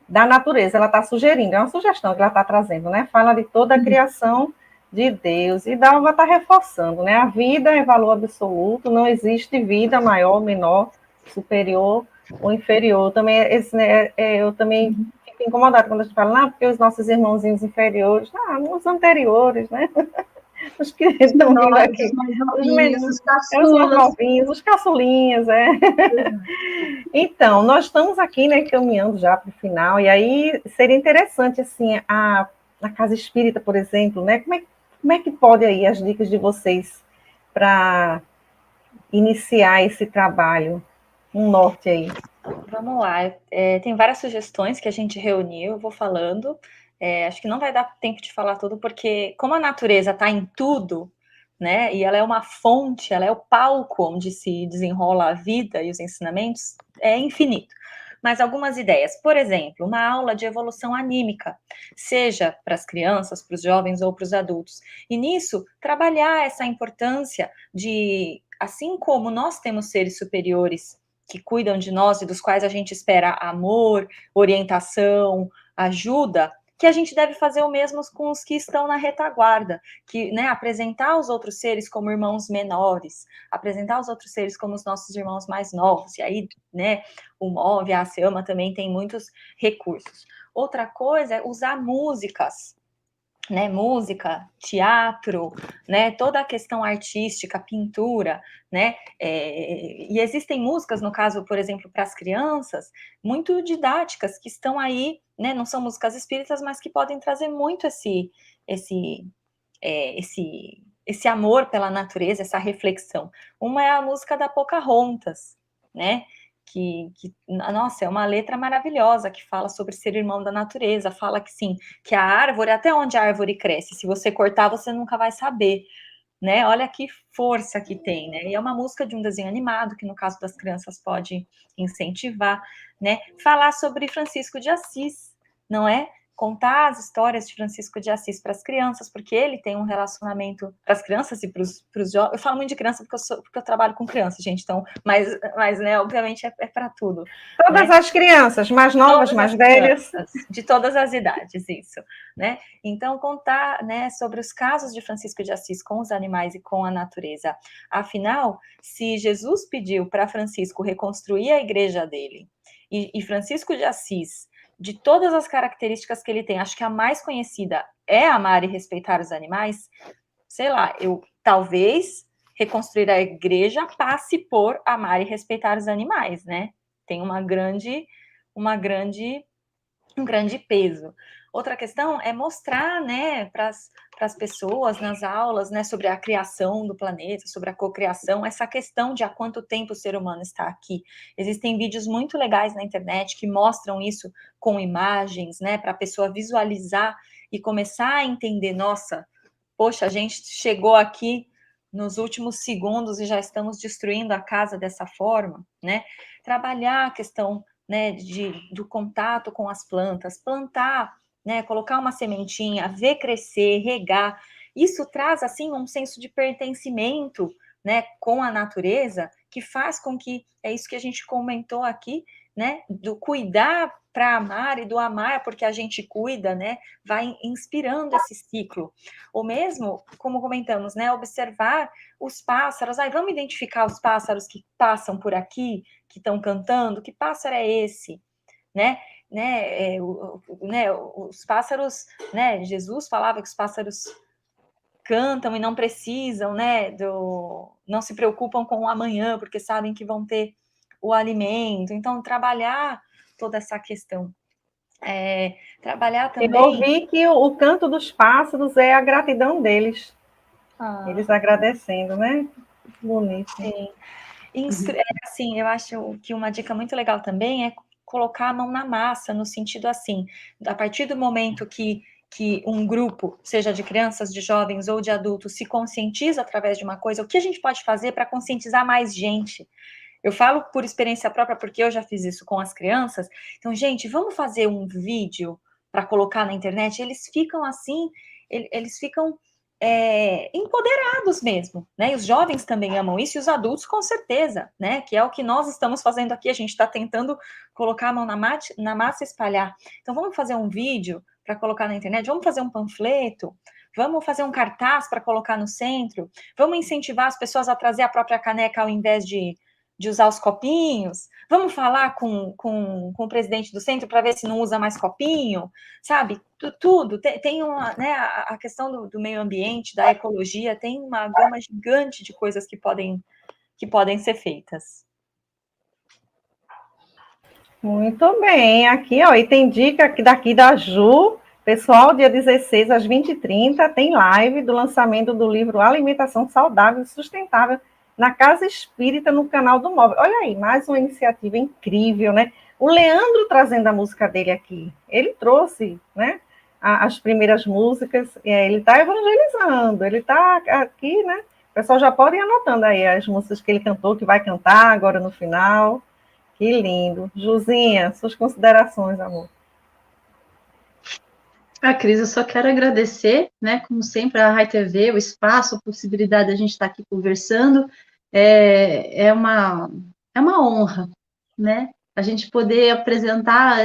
A: da Natureza. Ela está sugerindo, é uma sugestão que ela está trazendo, né? Fala de toda a criação de Deus. E Dalva está reforçando, né? A vida é valor absoluto, não existe vida maior, menor, superior ou inferior. Também, eu também fico incomodada quando a gente fala, porque os nossos irmãozinhos inferiores, os anteriores, né? Os que estão vindo aqui, os novinhos, os caçulinhas, Então, nós estamos aqui, né, caminhando já para o final, e aí seria interessante, assim, a Casa Espírita, por exemplo, né, como é que pode aí as dicas de vocês para iniciar esse trabalho, um norte aí?
C: Vamos lá, tem várias sugestões que a gente reuniu, eu vou falando. Acho que não vai dar tempo de falar tudo, porque como a natureza está em tudo, né, e ela é uma fonte, ela é o palco onde se desenrola a vida e os ensinamentos, é infinito. Mas algumas ideias, por exemplo, uma aula de evolução anímica, seja para as crianças, para os jovens ou para os adultos. E nisso, trabalhar essa importância de, assim como nós temos seres superiores que cuidam de nós e dos quais a gente espera amor, orientação, ajuda, que a gente deve fazer o mesmo com os que estão na retaguarda, que, né, apresentar os outros seres como irmãos menores, apresentar os outros seres como os nossos irmãos mais novos, e aí, né, o MOV, a ASEAMA também tem muitos recursos. Outra coisa é usar músicas, né, música, teatro, né, toda a questão artística, pintura, né, e existem músicas, no caso, por exemplo, para as crianças, muito didáticas, que estão aí, né, não são músicas espíritas, mas que podem trazer muito esse amor pela natureza, essa reflexão. Uma é a música da Pocahontas, né, nossa, é uma letra maravilhosa, que fala sobre ser irmão da natureza, fala que sim, que a árvore, até onde a árvore cresce, se você cortar, você nunca vai saber, né, olha que força que tem, né, e é uma música de um desenho animado, que no caso das crianças pode incentivar, né, falar sobre Francisco de Assis, não é? contar as histórias de Francisco de Assis para as crianças, porque ele tem um relacionamento para as crianças e para os jovens. Eu falo muito de criança porque eu trabalho com crianças, gente, então, mas né, obviamente é para tudo.
A: Todas, né? As crianças, mais novas, todas mais velhas.
C: Crianças, de todas as idades, isso, né? Então, contar, né, sobre os casos de Francisco de Assis com os animais e com a natureza. Afinal, se Jesus pediu para Francisco reconstruir a igreja dele, e Francisco de Assis, de todas as características que ele tem, acho que a mais conhecida é amar e respeitar os animais, sei lá, eu talvez reconstruir a igreja passe por amar e respeitar os animais, né? Tem um grande peso. Outra questão é mostrar, né, para as pessoas nas aulas, né, sobre a criação do planeta, sobre a cocriação, essa questão de há quanto tempo o ser humano está aqui. Existem vídeos muito legais na internet que mostram isso com imagens, né, para a pessoa visualizar e começar a entender, nossa, poxa, a gente chegou aqui nos últimos segundos e já estamos destruindo a casa dessa forma, né? Trabalhar a questão, né, do contato com as plantas, plantar, né, colocar uma sementinha, ver crescer, regar, isso traz, assim, um senso de pertencimento, né, com a natureza, que faz com que, é isso que a gente comentou aqui, né, do cuidar para amar e do amar porque a gente cuida, né, vai inspirando esse ciclo. Ou mesmo, como comentamos, né, observar os pássaros, vamos identificar os pássaros que passam por aqui, que estão cantando, que pássaro é esse, né, os pássaros, né, Jesus falava que os pássaros cantam e não precisam, né, não se preocupam com o amanhã, porque sabem que vão ter o alimento. Então, trabalhar toda essa questão. Trabalhar também...
A: Eu ouvi que o canto dos pássaros é a gratidão deles. Eles agradecendo, né? Bonito.
C: Sim. Assim, eu acho que uma dica muito legal também é colocar a mão na massa, no sentido assim, a partir do momento que um grupo, seja de crianças, de jovens ou de adultos, se conscientiza através de uma coisa, o que a gente pode fazer para conscientizar mais gente? Eu falo por experiência própria, porque eu já fiz isso com as crianças. Então, gente, vamos fazer um vídeo para colocar na internet? Eles ficam assim, eles ficam empoderados mesmo, né? E os jovens também amam isso, e os adultos com certeza, né? Que é o que nós estamos fazendo aqui, a gente está tentando colocar a mão na massa e espalhar. Então, vamos fazer um vídeo para colocar na internet, vamos fazer um panfleto, vamos fazer um cartaz para colocar no centro, vamos incentivar as pessoas a trazer a própria caneca ao invés de usar os copinhos, vamos falar com o presidente do centro para ver se não usa mais copinho, sabe? Tudo. Tem uma, né, a questão do meio ambiente, da ecologia, tem uma gama gigante de coisas que podem ser feitas.
A: Muito bem. Aqui, ó, e tem dica daqui da Ju. Pessoal, dia 16 às 20h30 tem live do lançamento do livro Alimentação Saudável e Sustentável na Casa Espírita, no canal do Móvel. Olha aí, mais uma iniciativa incrível, né? O Leandro trazendo a música dele aqui. Ele trouxe, né, as primeiras músicas, ele está evangelizando, ele está aqui, né? O pessoal já pode ir anotando aí as músicas que ele cantou, que vai cantar agora no final. Que lindo. Juzinha, suas considerações, amor.
B: Cris, eu só quero agradecer, né, como sempre, a Rai TV, o espaço, a possibilidade de a gente estar aqui conversando. É uma honra, né, a gente poder apresentar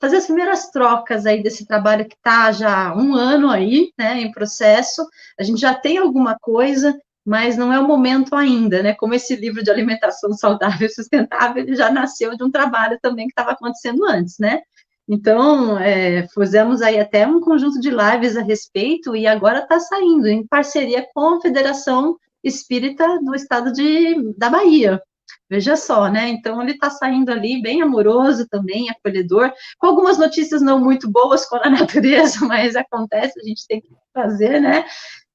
B: fazer as primeiras trocas aí desse trabalho que está já há um ano aí, né, em processo. A gente já tem alguma coisa, mas não é o momento ainda, né, como esse livro de alimentação saudável e sustentável, ele já nasceu de um trabalho também que estava acontecendo antes, né. Então, fizemos aí até um conjunto de lives a respeito, e agora está saindo em parceria com a Federação Espírita do Estado da Bahia. Veja só, né? Então, ele está saindo ali bem amoroso também, acolhedor, com algumas notícias não muito boas com a natureza, mas acontece, a gente tem que fazer, né?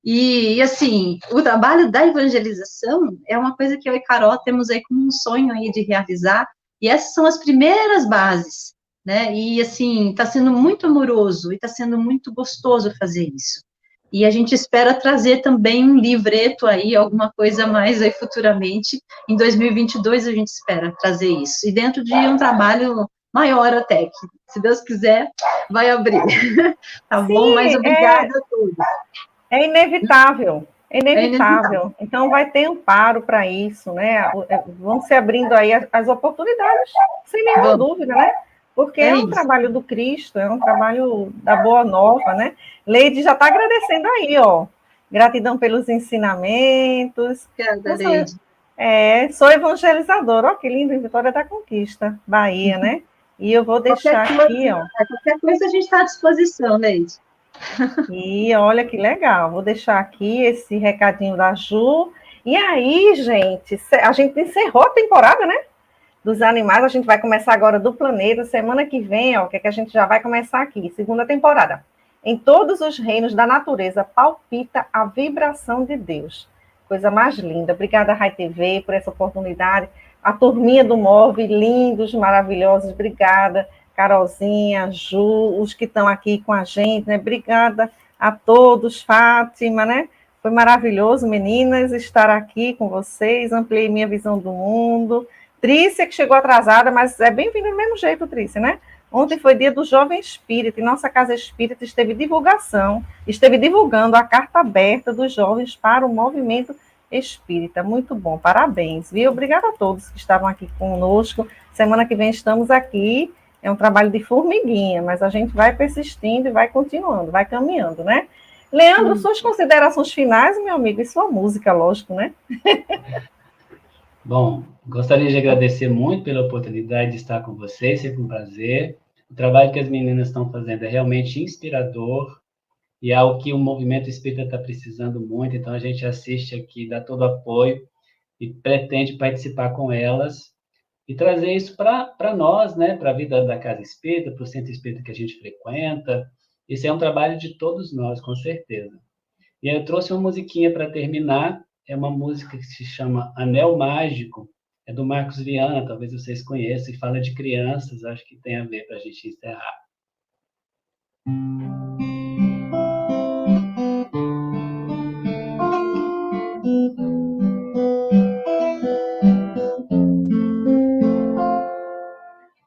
B: E assim, o trabalho da evangelização é uma coisa que eu e Carol temos aí como um sonho aí de realizar, e essas são as primeiras bases, né? E assim, está sendo muito amoroso e está sendo muito gostoso fazer isso. E a gente espera trazer também um livreto aí, alguma coisa mais aí futuramente. Em 2022 a gente espera trazer isso. E dentro de um trabalho maior até, que, se Deus quiser, vai abrir. Tá
A: Sim,
B: bom? Mas obrigada a todos.
A: É inevitável, é
B: inevitável.
A: inevitável. Então, vai ter amparo para isso, né? Vão se abrindo aí as oportunidades, sem nenhuma dúvida, né? Porque é um trabalho do Cristo, é um trabalho da Boa Nova, né? Leide já está agradecendo aí, ó. Gratidão pelos ensinamentos.
B: Obrigada, Leide.
A: Sou evangelizadora, ó, que lindo, em Vitória da Conquista, Bahia, né? E eu vou deixar aqui, ó.
B: Qualquer coisa a gente está à disposição, Leide.
A: E olha que legal, vou deixar aqui esse recadinho da Ju. E aí, gente, a gente encerrou a temporada, né? Dos animais, a gente vai começar agora do planeta. Semana que vem, ó, que a gente já vai começar aqui, segunda temporada. Em todos os reinos da natureza palpita a vibração de Deus. Coisa mais linda. Obrigada, Rai TV, por essa oportunidade. A turminha do MOV, lindos, maravilhosos. Obrigada, Carolzinha, Ju, os que estão aqui com a gente, né? Obrigada a todos, Fátima, né? Foi maravilhoso, meninas, estar aqui com vocês. Ampliei minha visão do mundo. Trícia, que chegou atrasada, mas é bem-vinda do mesmo jeito, Trícia, né? Ontem foi dia do Jovem Espírita, e nossa Casa Espírita esteve divulgando a carta aberta dos jovens para o movimento espírita. Muito bom, parabéns, viu? Obrigada a todos que estavam aqui conosco. Semana que vem estamos aqui, é um trabalho de formiguinha, mas a gente vai persistindo e vai continuando, vai caminhando, né? Leandro, suas considerações finais, meu amigo, e sua música, lógico, né?
D: Bom, gostaria de agradecer muito pela oportunidade de estar com vocês, sempre um prazer. O trabalho que as meninas estão fazendo é realmente inspirador e é algo que o movimento espírita está precisando muito, então a gente assiste aqui, dá todo o apoio e pretende participar com elas e trazer isso para nós, né, para a vida da Casa Espírita, para o centro espírita que a gente frequenta. Isso é um trabalho de todos nós, com certeza. E aí eu trouxe uma musiquinha para terminar, é uma música que se chama Anel Mágico, é do Marcos Viana, talvez vocês conheçam, e fala de crianças, acho que tem a ver para a gente encerrar.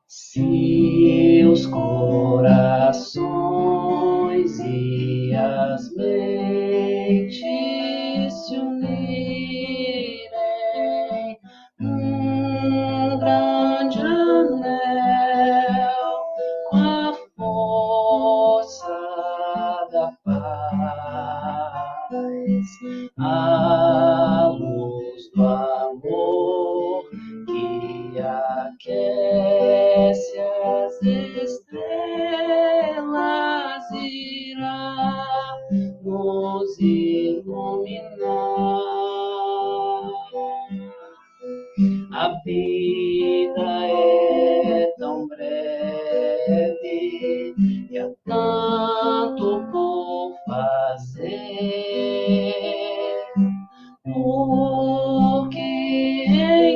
D: Se os corações e as mentes se unirem num grande anel com a força da paz, a luz do amor que aquece as estrelas irá nos iluminar. A vida é tão breve e há tanto por fazer. Por que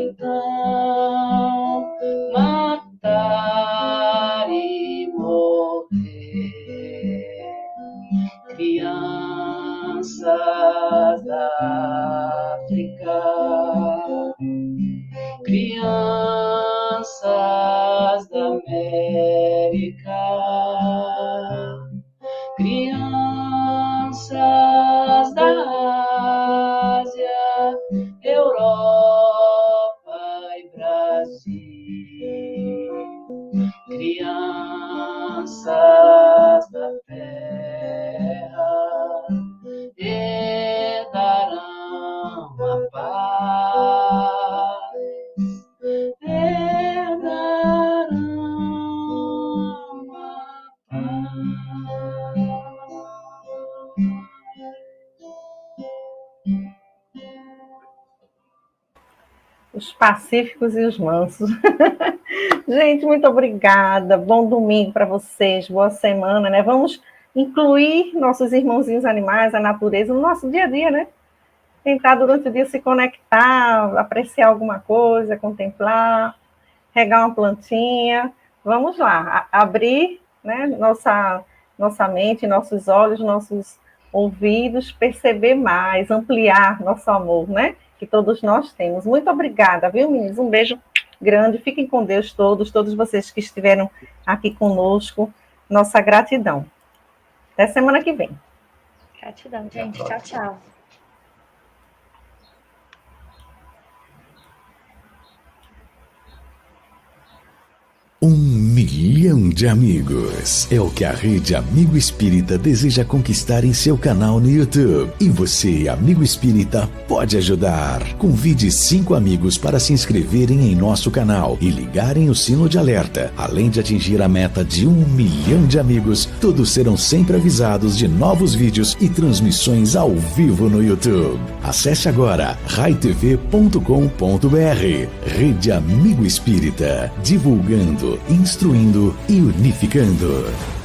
D: então matar e morrer? Crianças da África, crianças da América, crianças da Ásia, Europa e Brasil, crianças da terra herdarão a paz, herdarão a paz.
A: Os pacíficos e os mansos. Gente, muito obrigada. Bom domingo para vocês. Boa semana, né? Vamos incluir nossos irmãozinhos animais, a natureza, no nosso dia a dia, né? Tentar durante o dia se conectar, apreciar alguma coisa, contemplar, regar uma plantinha. Vamos lá, abrir, né, nossa mente, nossos olhos, nossos ouvidos, perceber mais, ampliar nosso amor, né? Que todos nós temos. Muito obrigada, viu, meninos? Um beijo grande. Fiquem com Deus todos vocês que estiveram aqui conosco. Nossa gratidão. Até semana que vem.
C: Gratidão, gente. Tchau, tchau.
E: Um milhão de amigos é o que a Rede Amigo Espírita deseja conquistar em seu canal no YouTube. E você, amigo espírita, pode ajudar. Convide 5 amigos para se inscreverem em nosso canal e ligarem o sino de alerta. Além de atingir a meta de 1 milhão de amigos, todos serão sempre avisados de novos vídeos e transmissões ao vivo no YouTube. Acesse agora raitv.com.br. Rede Amigo Espírita, divulgando, instruindo e unificando.